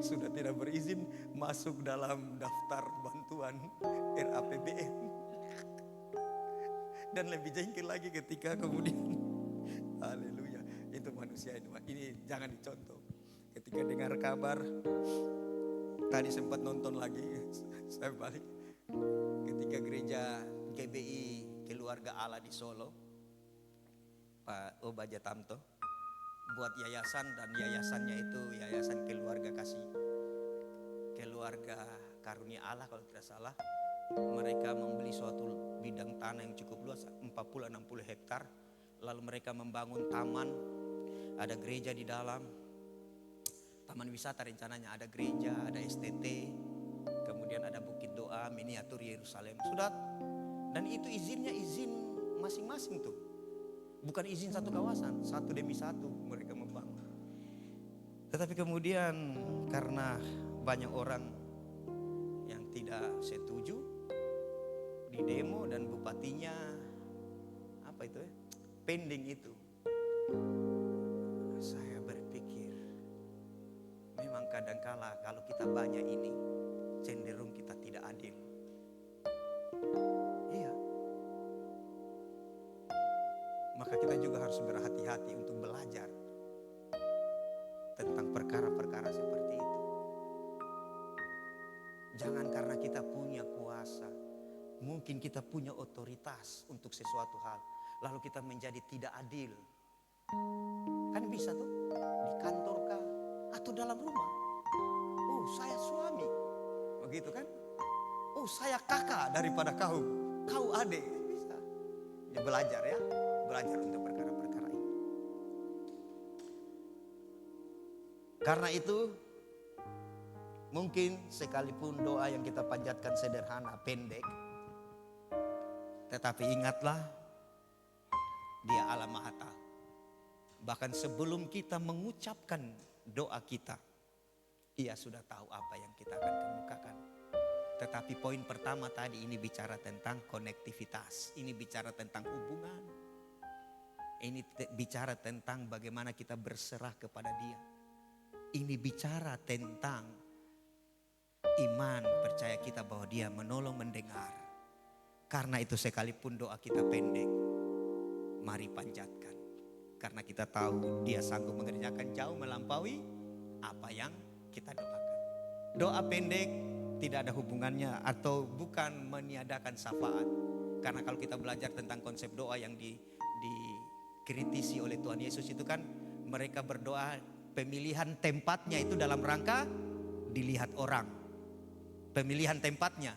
Sudah tidak berizin masuk dalam daftar bantuan RAPBN. Dan lebih jengkel lagi ketika kemudian, haleluya, itu manusia ini jangan dicontoh. Ketika dengar kabar, tadi sempat nonton lagi, saya balik. Ketika gereja GBI Keluarga Allah di Solo, Pak Obaja Tamto buat yayasan, dan yayasannya itu Yayasan Keluarga Kasih, Keluarga Karunia Allah kalau tidak salah. Mereka membeli suatu bidang tanah yang cukup luas, 40-60 hektar. Lalu mereka membangun taman, ada gereja di dalam. Taman wisata rencananya, ada gereja, ada STT, kemudian ada bukit doa, miniatur Yerusalem. Sudah, dan itu izinnya izin masing-masing tuh. Bukan izin satu kawasan, satu demi satu mereka membangun. Tetapi kemudian karena banyak orang yang tidak setuju, di demo dan bupatinya apa itu ya, pending itu. Saya berpikir memang kadangkala kalau kita banyak ini cenderung kita tidak adil. Iya. Maka kita juga harus berhati-hati untuk belajar Jangan karena kita punya kuasa, mungkin kita punya otoritas untuk sesuatu hal, lalu kita menjadi tidak adil. Kan bisa tuh, di kantor kah atau dalam rumah. Oh, saya suami, begitu kan? Oh, saya kakak daripada kau adik, bisa. Ya belajar untuk perkara-perkara ini. Karena itu, mungkin sekalipun doa yang kita panjatkan sederhana, pendek, tetapi ingatlah, Dia Allah Maha Tahu. Bahkan sebelum kita mengucapkan doa kita, Ia sudah tahu apa yang kita akan kemukakan. Tetapi poin pertama tadi ini bicara tentang konektivitas. Ini bicara tentang hubungan. Ini bicara tentang bagaimana kita berserah kepada Dia. Ini bicara tentang iman, percaya kita bahwa Dia menolong, mendengar. Karena itu sekalipun doa kita pendek, mari panjatkan. Karena kita tahu Dia sanggup mengerjakan jauh melampaui apa yang kita doakan. Doa pendek tidak ada hubungannya atau bukan meniadakan syafaat. Karena kalau kita belajar tentang konsep doa yang dikritisi oleh Tuhan Yesus itu kan, mereka berdoa pemilihan tempatnya itu dalam rangka dilihat orang. Pemilihan tempatnya.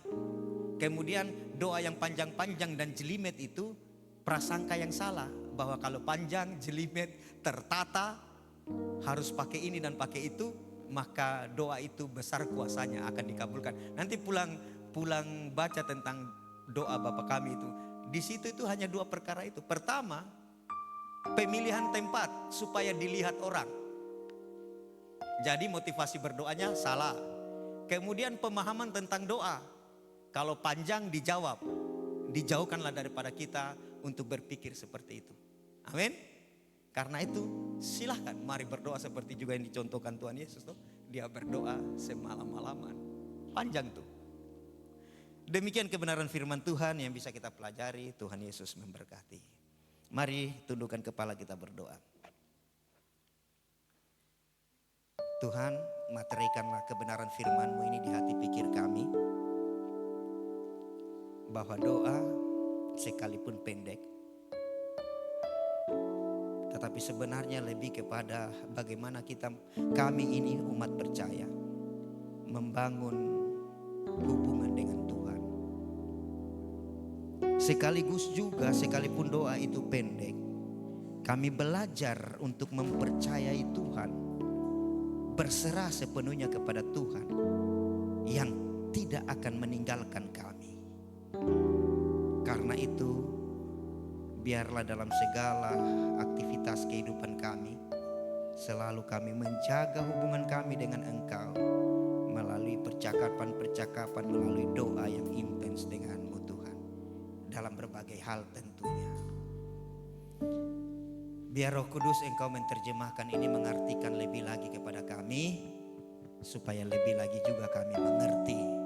Kemudian doa yang panjang-panjang dan jelimet itu prasangka yang salah. Bahwa kalau panjang, jelimet, tertata, harus pakai ini dan pakai itu, maka doa itu besar kuasanya akan dikabulkan. Nanti pulang baca tentang doa Bapa kami itu. Di situ itu hanya dua perkara itu. Pertama, pemilihan tempat supaya dilihat orang. Jadi motivasi berdoanya salah. Kemudian pemahaman tentang doa. Kalau panjang dijawab, dijauhkanlah daripada kita untuk berpikir seperti itu. Amin. Karena itu silahkan mari berdoa seperti juga yang dicontohkan Tuhan Yesus tuh. Dia berdoa semalam-malaman. Panjang tuh. Demikian kebenaran firman Tuhan yang bisa kita pelajari. Tuhan Yesus memberkati. Mari tundukkan kepala kita berdoa. Tuhan, materikanlah kebenaran firman-Mu ini di hati pikir kami. Bahwa doa sekalipun pendek, tetapi sebenarnya lebih kepada bagaimana kami ini umat percaya membangun hubungan dengan Tuhan. Sekaligus juga sekalipun doa itu pendek, kami belajar untuk mempercayai Tuhan, berserah sepenuhnya kepada Tuhan yang tidak akan meninggalkan kami. Karena itu, biarlah dalam segala aktivitas kehidupan kami, selalu kami menjaga hubungan kami dengan Engkau melalui percakapan-percakapan, melalui doa yang intens dengan-Mu Tuhan, dalam berbagai hal tentunya. Biar Roh Kudus Engkau menerjemahkan ini, mengartikan lebih lagi kepada kami, supaya lebih lagi juga kami mengerti.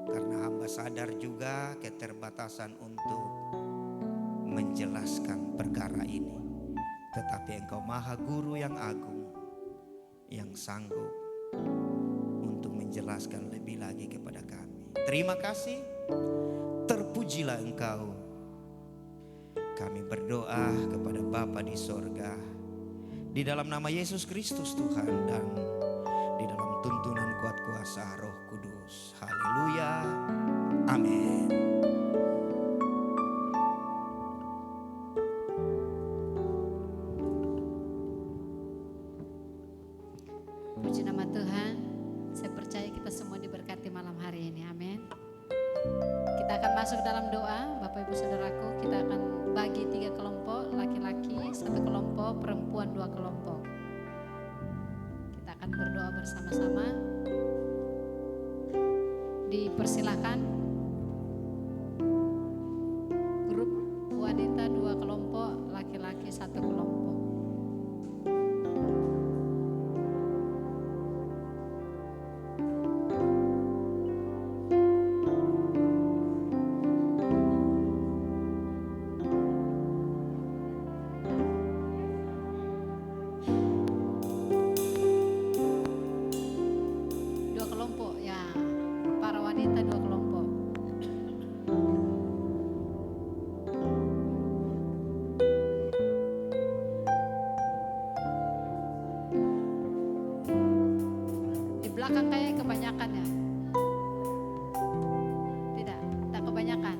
Karena hamba sadar juga keterbatasan untuk menjelaskan perkara ini. Tetapi Engkau Maha Guru yang agung, yang sanggup untuk menjelaskan lebih lagi kepada kami. Terima kasih, terpujilah Engkau. Kami berdoa kepada Bapa di sorga, di dalam nama Yesus Kristus Tuhan, dan di dalam tuntunan kuat kuasa Roh Kudus. Haleluya. Amin. Puji nama Tuhan. Saya percaya kita semua diberkati malam hari ini. Amin. Kita akan masuk dalam doa. Bapak Ibu Saudaraku, kita akan bagi 3 kelompok. Laki-laki 1 kelompok, perempuan 2 kelompok. Kita akan berdoa bersama-sama. Dipersilakan. Grup wanita 2 kelompok, laki-laki 1 kelompok. cerita dua kelompok. Di belakang kayak kebanyakan ya. Tidak kebanyakan.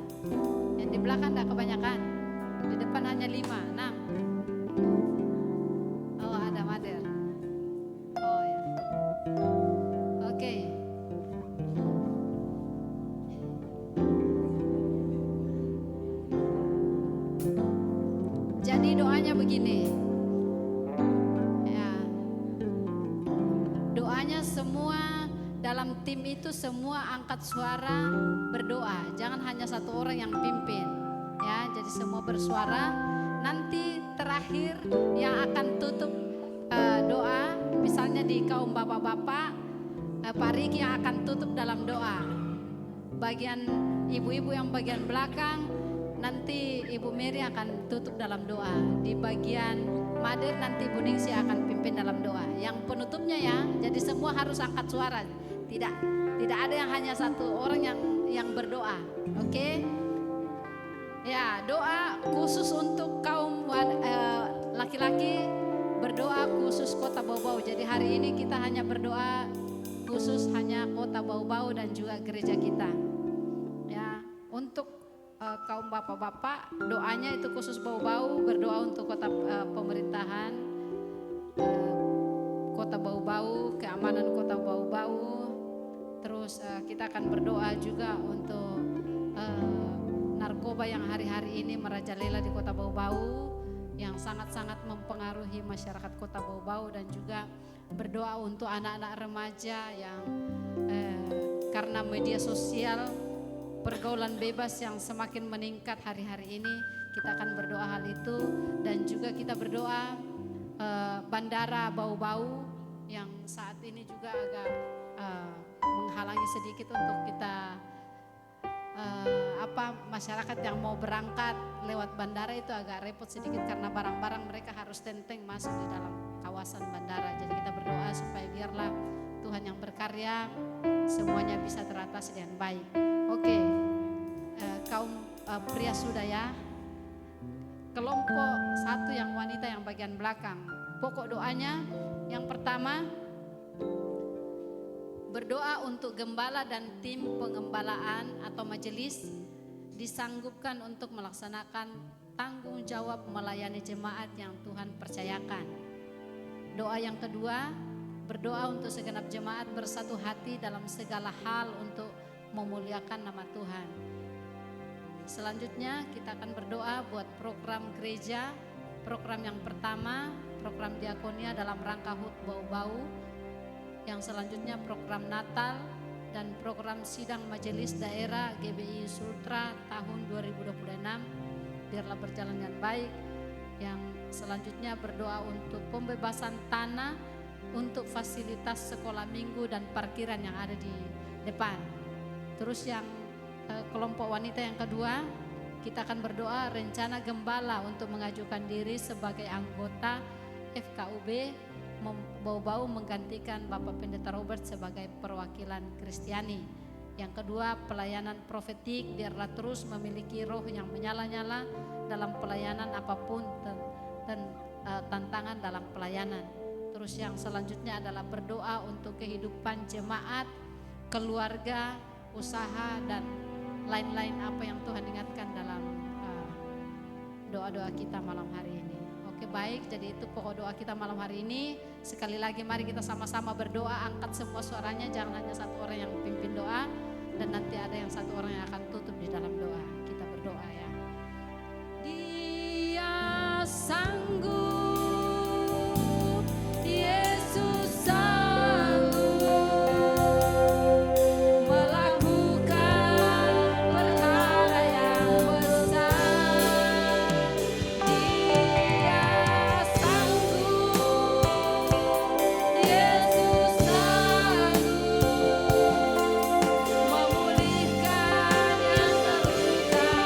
Yang di belakang tidak kebanyakan. Di depan hanya 5, 6. Oh, ada Mader. Oh ya. Oke. Jadi doanya begini. Ya. Doanya semua dalam tim itu semua angkat suara berdoa. Jangan hanya satu orang yang pimpin. Ya, jadi semua bersuara. Nanti terakhir yang akan tutup doa, misalnya di kaum bapak-bapak, Pak Riki yang akan tutup dalam doa. Bagian ibu-ibu yang bagian belakang, nanti Ibu Mary akan tutup dalam doa. Di bagian Mader nanti Bu Ningsi akan pimpin dalam doa. Yang penutupnya ya, jadi semua harus angkat suara. Tidak ada yang hanya satu orang yang berdoa. Oke? Ya, doa khusus untuk kaum laki-laki, berdoa khusus Kota Bau-Bau. Jadi hari ini kita hanya berdoa khusus hanya Kota Bau-Bau dan juga gereja kita. Ya, untuk kaum bapak-bapak doanya itu khusus Bau-Bau, berdoa untuk kota pemerintahan Kota Bau-Bau, keamanan Kota Bau-Bau. Terus kita akan berdoa juga untuk narkoba yang hari-hari ini merajalela di Kota Bau-Bau, yang sangat-sangat mempengaruhi masyarakat Kota Bau-Bau, dan juga berdoa untuk anak-anak remaja yang karena media sosial, pergaulan bebas yang semakin meningkat hari-hari ini. Kita akan berdoa hal itu, dan juga kita berdoa bandara Bau-Bau yang saat ini juga agak menghalangi sedikit untuk kita masyarakat yang mau berangkat lewat bandara itu agak repot sedikit karena barang-barang mereka harus tenteng masuk di dalam kawasan bandara. Jadi kita berdoa supaya biarlah Tuhan yang berkarya, semuanya bisa teratasi dengan baik. Oke, kaum pria sudah ya. Kelompok satu yang wanita yang bagian belakang. Pokok doanya yang pertama, berdoa untuk gembala dan tim pengembalaan atau majelis disanggupkan untuk melaksanakan tanggung jawab melayani jemaat yang Tuhan percayakan. Doa yang kedua, berdoa untuk segenap jemaat bersatu hati dalam segala hal untuk memuliakan nama Tuhan. Selanjutnya kita akan berdoa buat program gereja. Program yang pertama, program diakonia dalam rangka HUT Bau-Bau. Yang selanjutnya program Natal dan program sidang majelis daerah GBI Sultra tahun 2026. Biarlah berjalan dengan baik. Yang selanjutnya berdoa untuk pembebasan tanah untuk fasilitas sekolah minggu dan parkiran yang ada di depan. Terus yang kelompok wanita yang kedua, kita akan berdoa rencana gembala untuk mengajukan diri sebagai anggota FKUB Bau-Bau menggantikan Bapak Pendeta Robert sebagai perwakilan Kristiani. Yang kedua, pelayanan profetik, biarlah terus memiliki roh yang menyala-nyala dalam pelayanan apapun dan tantangan dalam pelayanan. Terus yang selanjutnya adalah berdoa untuk kehidupan jemaat, keluarga, usaha, dan lain-lain apa yang Tuhan ingatkan dalam doa-doa kita malam hari ini. Oke, baik, jadi itu pokok doa kita malam hari ini. Sekali lagi mari kita sama-sama berdoa, angkat semua suaranya, jangan hanya satu orang yang pimpin doa, dan nanti ada yang satu orang yang akan tutup di dalam doa. Kita berdoa ya. Dia sanggup, Yesus sanggup melakukan perkara yang besar. Dia sanggup, Yesus sanggup memulihkan yang terluka,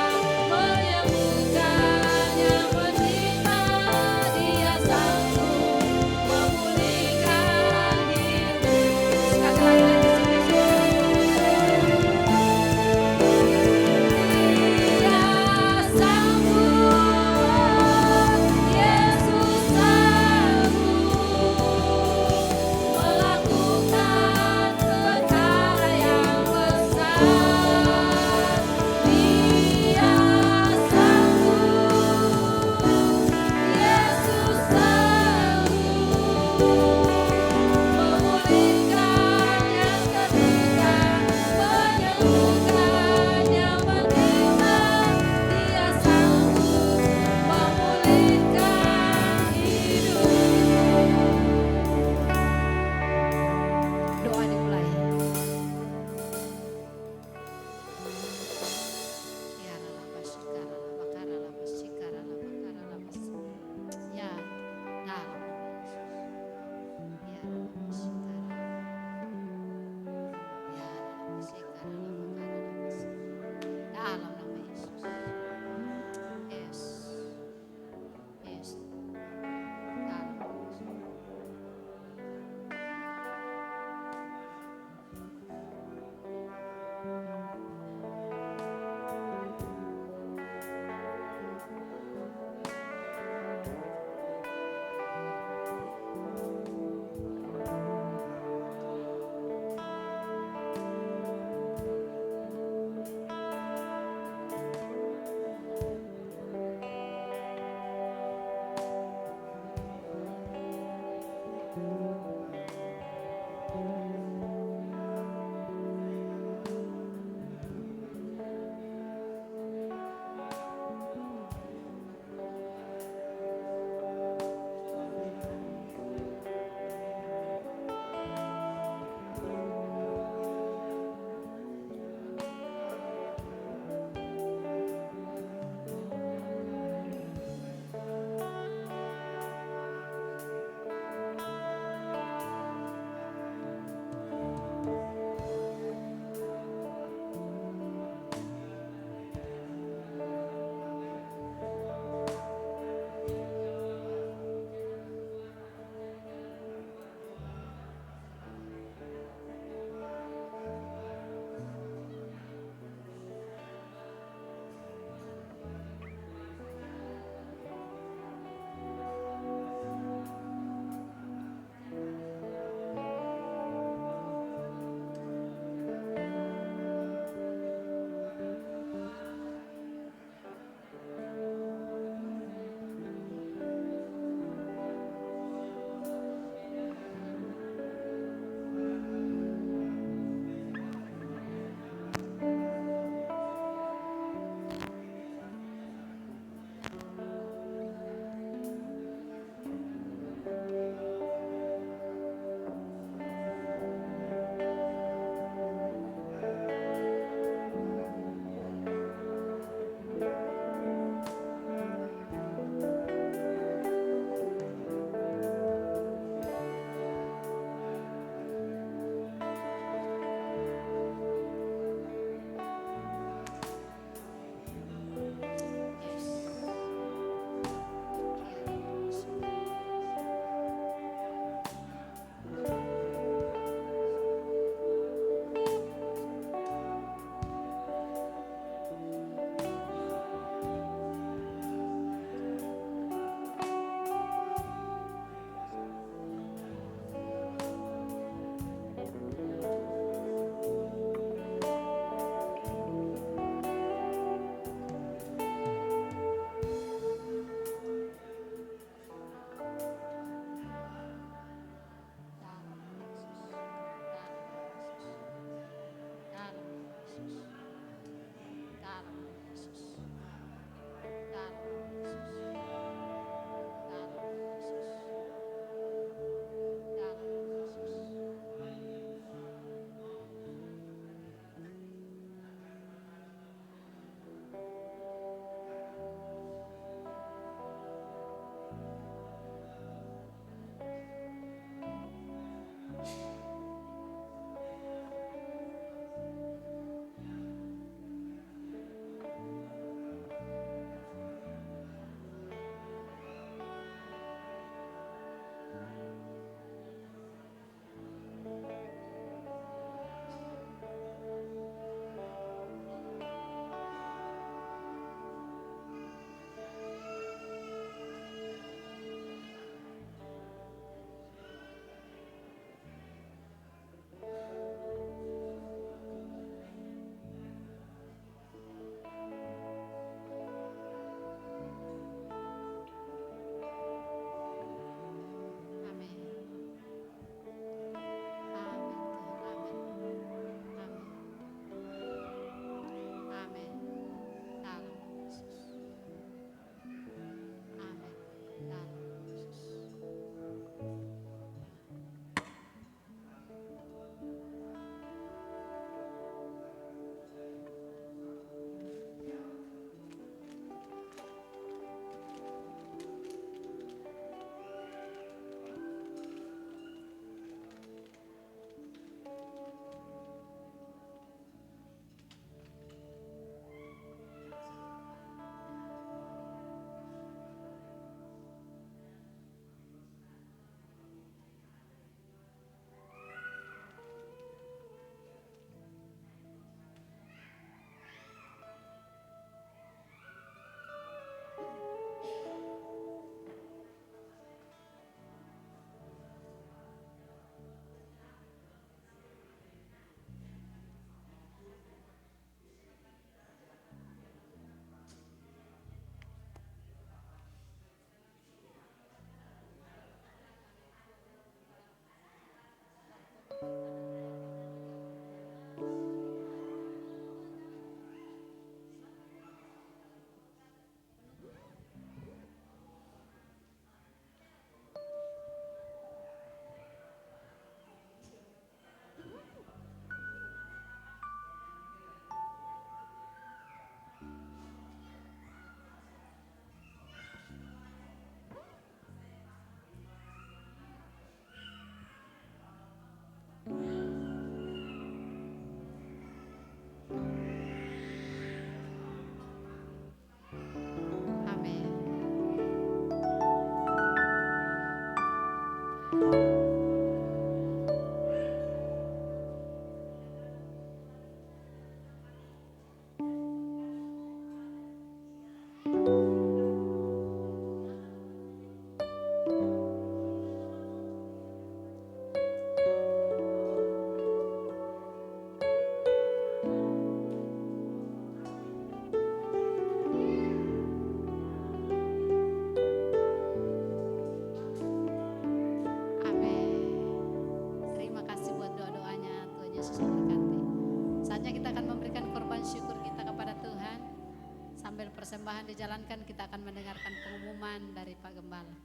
persembahan dijalankan, kita akan mendengarkan pengumuman dari Pak Gembala.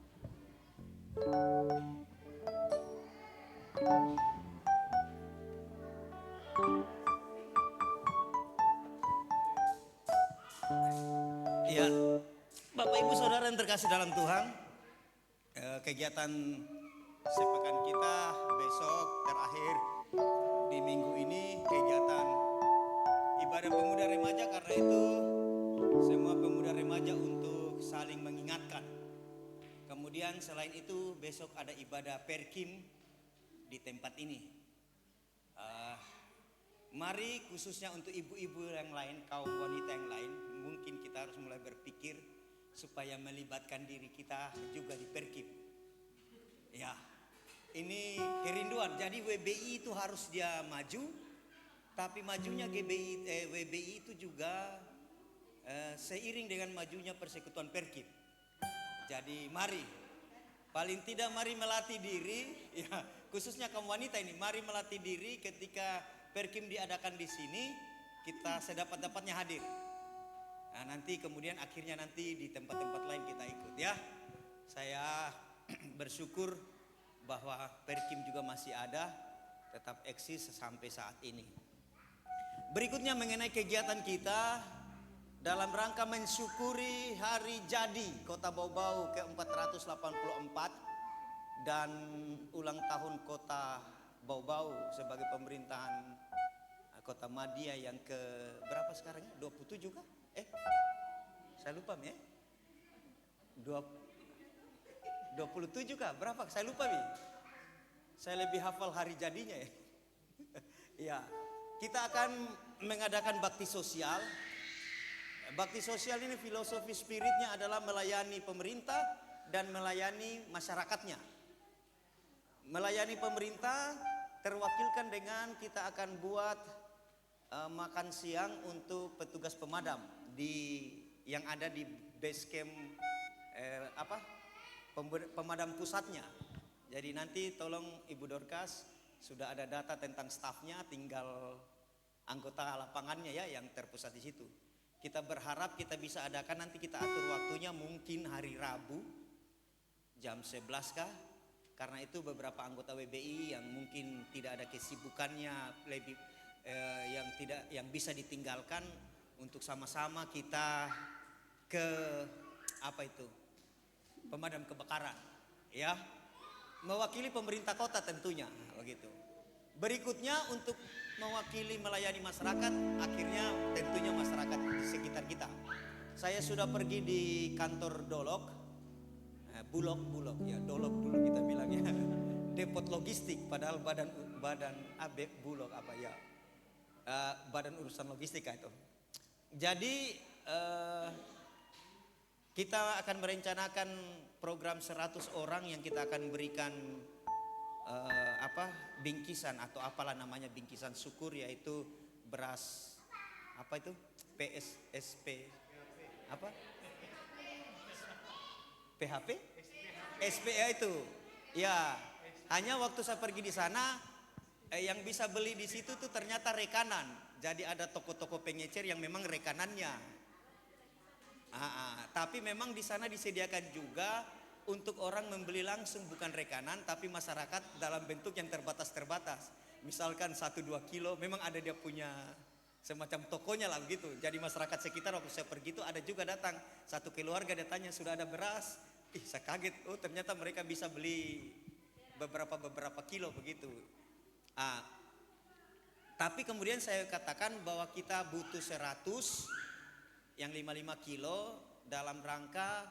Ya, Bapak Ibu Saudara yang terkasih dalam Tuhan, kegiatan sepekan kita besok terakhir di minggu ini kegiatan ibadah pemuda remaja, karena itu semua pemuda remaja untuk saling mengingatkan. Kemudian selain itu besok ada ibadah perkim di tempat ini. Mari khususnya untuk ibu-ibu yang lain, kaum wanita yang lain, mungkin kita harus mulai berpikir supaya melibatkan diri kita juga di perkim. Ya, ini kerinduan. Jadi WBI itu harus dia maju, tapi majunya WBI itu juga seiring dengan majunya persekutuan perkim. Jadi mari, paling tidak mari melatih diri, ya khususnya kaum wanita ini, mari melatih diri ketika perkim diadakan di sini, kita sedapat-dapatnya hadir. Nah, nanti kemudian akhirnya nanti di tempat-tempat lain kita ikut ya. Saya bersyukur bahwa perkim juga masih ada, tetap eksis sampai saat ini. Berikutnya mengenai kegiatan kita dalam rangka mensyukuri hari jadi Kota Bau-Bau ke-484 dan ulang tahun Kota Bau-Bau sebagai pemerintahan Kota Madia yang ke berapa sekarang ya? 27 kah? Saya lupa ya. 27 kah? Berapa? Saya lupa nih. Saya lebih hafal hari jadinya ya. Ya, kita akan mengadakan bakti sosial. Bakti sosial ini filosofi spiritnya adalah melayani pemerintah dan melayani masyarakatnya. Melayani pemerintah terwakilkan dengan kita akan buat makan siang untuk petugas pemadam yang ada di base camp pemadam pusatnya. Jadi nanti tolong Ibu Dorcas, sudah ada data tentang stafnya, tinggal anggota lapangannya ya yang terpusat di situ. Kita berharap kita bisa adakan, nanti kita atur waktunya mungkin hari Rabu jam 11 kah? Karena itu beberapa anggota WBI yang mungkin tidak ada kesibukannya lebih yang bisa ditinggalkan untuk sama-sama kita ke pemadam kebakaran ya, mewakili pemerintah kota tentunya begitu. Berikutnya untuk mewakili melayani masyarakat, akhirnya tentunya masyarakat di sekitar kita. Saya sudah pergi di kantor Bulog ya, Dolog dulu kita bilangnya, depot logistik, padahal badan Bulog badan urusan logistika itu. Jadi kita akan merencanakan program 100 orang yang kita akan berikan bingkisan atau apalah namanya, bingkisan syukur, yaitu beras PSSP PHP SPA itu ya. Hanya waktu saya pergi di sana yang bisa beli di situ tuh ternyata rekanan. Jadi ada toko-toko pengecer yang memang rekanannya. Tapi memang di sana disediakan juga untuk orang membeli langsung, bukan rekanan, tapi masyarakat dalam bentuk yang terbatas. Misalkan 1-2 kilo, memang ada dia punya semacam tokonya lah begitu. Jadi masyarakat sekitar waktu saya pergi itu ada juga datang satu keluarga, dia tanya sudah ada beras. Saya kaget, oh ternyata mereka bisa beli beberapa kilo begitu. Tapi kemudian saya katakan bahwa kita butuh 100 yang 55 kilo dalam rangka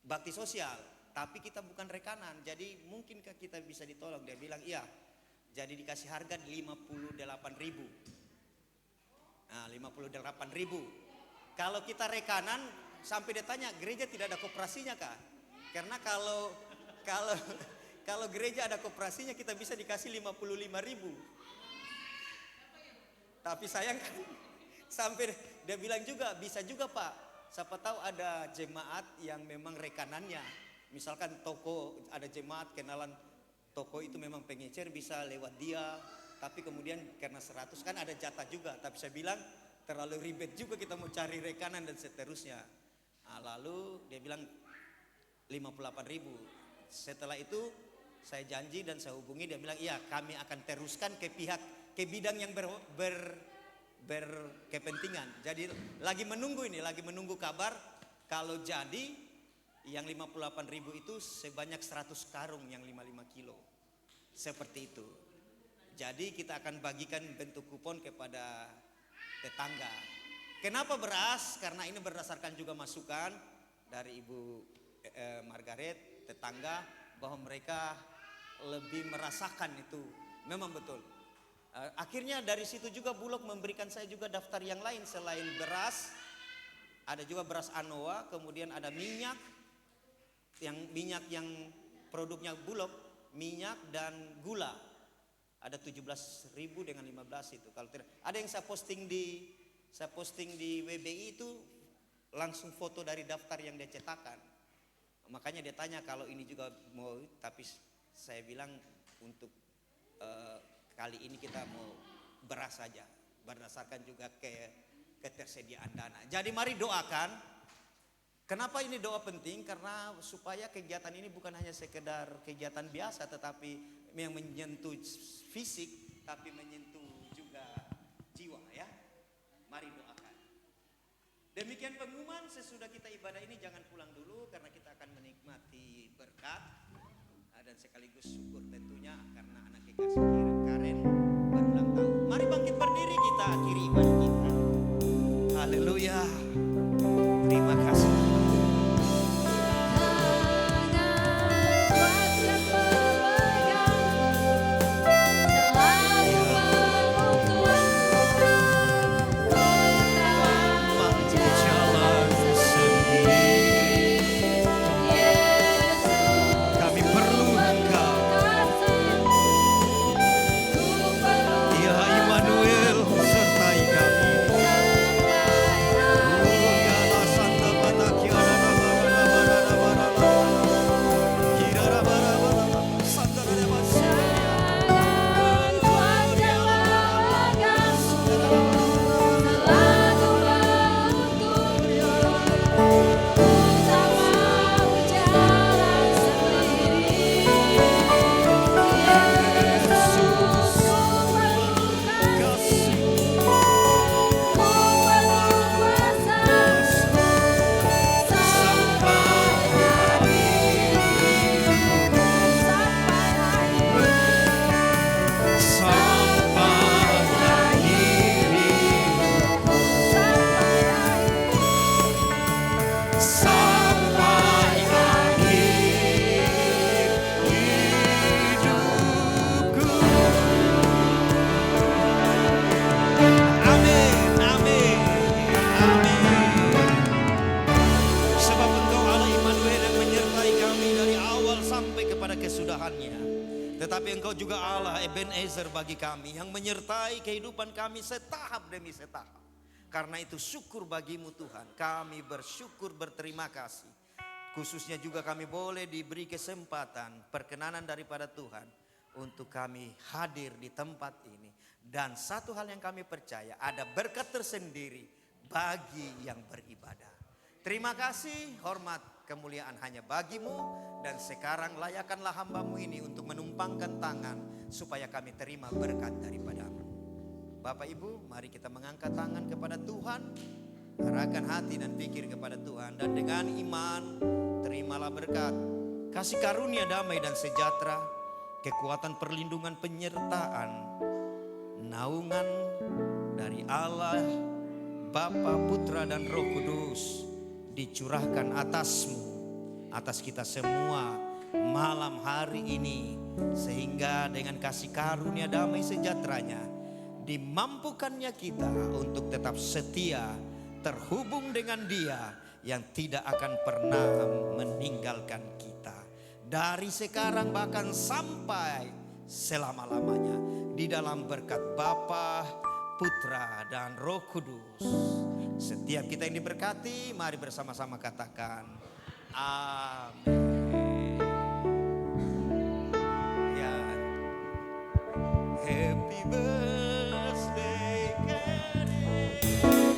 bakti sosial. Tapi kita bukan rekanan, jadi mungkinkah kita bisa ditolong? Dia bilang iya. Jadi dikasih harga 58.000. 58.000. Kalau kita rekanan, sampai dia tanya, gereja tidak ada koperasinya kah? Karena kalau gereja ada koperasinya kita bisa dikasih 55.000. Tapi sayang kan, sampai dia bilang juga bisa juga Pak. Siapa tahu ada jemaat yang memang rekanannya. Misalkan toko ada jemaat kenalan toko itu memang pengecer, bisa lewat dia. Tapi kemudian karena 100 kan ada jatah juga. Tapi saya bilang terlalu ribet juga kita mau cari rekanan dan seterusnya. Lalu dia bilang 58.000. Setelah itu saya janji dan saya hubungi, dia bilang iya kami akan teruskan ke bidang yang berkepentingan. Jadi lagi menunggu kabar kalau jadi yang 58.000 itu sebanyak 100 karung yang 55 kilo. Seperti itu. Jadi kita akan bagikan bentuk kupon kepada tetangga. Kenapa beras? Karena ini berdasarkan juga masukan dari Ibu Margaret, tetangga, bahwa mereka lebih merasakan itu. Memang betul. Akhirnya dari situ juga Bulog memberikan saya juga daftar yang lain selain beras. Ada juga beras Anoa, kemudian ada minyak yang produknya Bulog, minyak dan gula. Ada 17.000 dengan 15 itu. Kalau tidak, ada yang saya posting di WBI itu langsung foto dari daftar yang dia cetakan. Makanya dia tanya kalau ini juga mau, tapi saya bilang untuk kali ini kita mau beras saja berdasarkan juga ketersediaan dana. Jadi mari doakan. Kenapa ini doa penting? Karena supaya kegiatan ini bukan hanya sekedar kegiatan biasa, tetapi yang menyentuh fisik, tapi menyentuh juga jiwa ya. Mari doakan. Demikian pengumuman, sesudah kita ibadah ini jangan pulang dulu karena kita akan menikmati berkat dan sekaligus syukur tentunya karena anak kekasih Karen berulang tahun. Mari bangkit berdiri, kita akhiri ibadah kita. Haleluya. Terima kasih. Tetapi Engkau juga Allah Ebenezer bagi kami yang menyertai kehidupan kami setahap demi setahap. Karena itu syukur bagimu Tuhan. Kami bersyukur, berterima kasih. Khususnya juga kami boleh diberi kesempatan, perkenanan daripada Tuhan untuk kami hadir di tempat ini. Dan satu hal yang kami percaya, ada berkat tersendiri bagi yang beribadah. Terima kasih, hormat, kemuliaan hanya bagimu. Dan sekarang layakkanlah hambamu ini untuk menumpangkan tangan supaya kami terima berkat daripadamu. Bapak Ibu, mari kita mengangkat tangan kepada Tuhan. Arahkan hati dan pikir kepada Tuhan. Dan dengan iman terimalah berkat, kasih karunia damai dan sejahtera, kekuatan perlindungan penyertaan, naungan dari Allah Bapa, Putra dan Roh Kudus dicurahkan atasmu, atas kita semua malam hari ini. Sehingga dengan kasih karunia damai sejahteranya dimampukannya kita untuk tetap setia terhubung dengan Dia yang tidak akan pernah meninggalkan kita. Dari sekarang bahkan sampai selama-lamanya di dalam berkat Bapa, Putra dan Roh Kudus. Setiap kita yang diberkati, mari bersama-sama katakan amin. Ya. Happy birthday, Karen.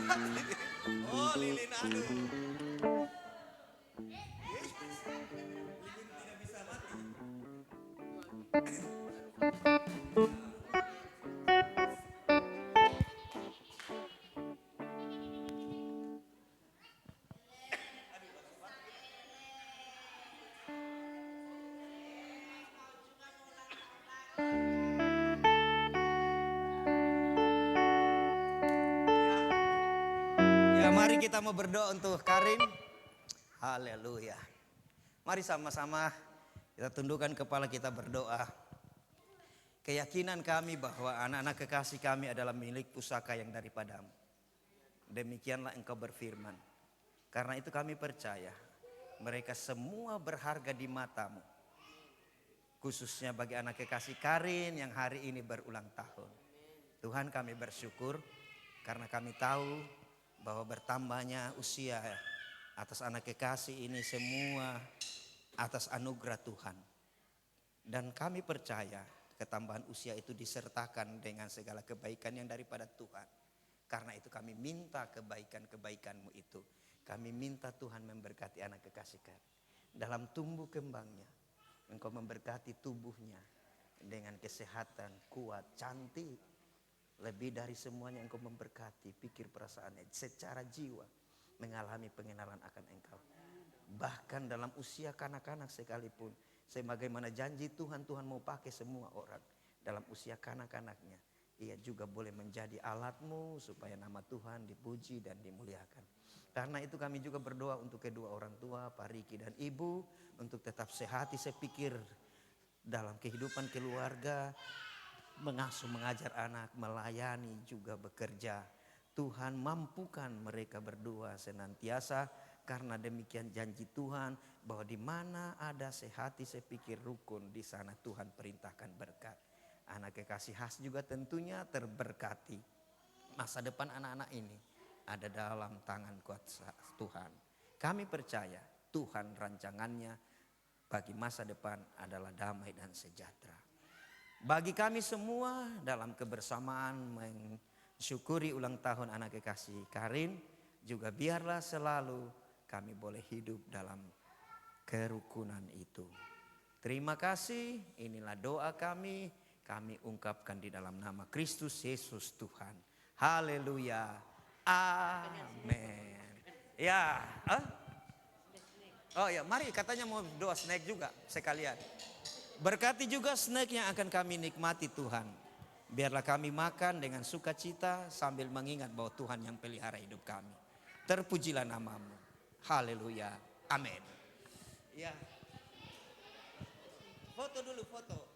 Oh, lilin, aduh. Ya, mari kita mau berdoa untuk Karin. Haleluya. Mari sama-sama kita tundukkan kepala kita berdoa. Keyakinan kami bahwa anak-anak kekasih kami adalah milik pusaka yang daripadamu. Demikianlah Engkau berfirman. Karena itu kami percaya mereka semua berharga di matamu. Khususnya bagi anak kekasih Karin yang hari ini berulang tahun. Tuhan, kami bersyukur karena kami tahu bahwa bertambahnya usia atas anak kekasih ini semua atas anugerah Tuhan. Dan kami percaya ketambahan usia itu disertakan dengan segala kebaikan yang daripada Tuhan. Karena itu kami minta kebaikan-kebaikan-Mu itu. Kami minta Tuhan memberkati anak kekasih kami. Dalam tumbuh kembangnya, Engkau memberkati tubuhnya dengan kesehatan, kuat, cantik. Lebih dari semuanya Engkau memberkati pikir perasaannya secara jiwa. Mengalami pengenalan akan Engkau. Bahkan dalam usia kanak-kanak sekalipun. Sebagaimana janji Tuhan, Tuhan mau pakai semua orang. Dalam usia kanak-kanaknya. Ia juga boleh menjadi alat-Mu supaya nama Tuhan dipuji dan dimuliakan. Karena itu kami juga berdoa untuk kedua orang tua, Pak Riki dan Ibu. Untuk tetap sehat, sepikir dalam kehidupan keluarga. Mengasuh, mengajar anak, melayani juga bekerja. Tuhan mampukan mereka berdua senantiasa. Karena demikian janji Tuhan bahwa di mana ada sehati sepikir rukun, di sana Tuhan perintahkan berkat. Anak kekasih khas juga tentunya terberkati. Masa depan anak-anak ini ada dalam tangan kuasa Tuhan. Kami percaya Tuhan rancangannya bagi masa depan adalah damai dan sejahtera. Bagi kami semua dalam kebersamaan mensyukuri ulang tahun anak kekasih Karin, juga biarlah selalu kami boleh hidup dalam kerukunan itu. Terima kasih, inilah doa kami ungkapkan di dalam nama Kristus Yesus Tuhan. Haleluya, amin. Ya, oh ya, mari katanya mau doa snack juga sekalian. Berkati juga snack yang akan kami nikmati Tuhan. Biarlah kami makan dengan sukacita sambil mengingat bahwa Tuhan yang pelihara hidup kami. Terpujilah nama-Mu. Haleluya. Amin. Ya. Foto dulu, foto.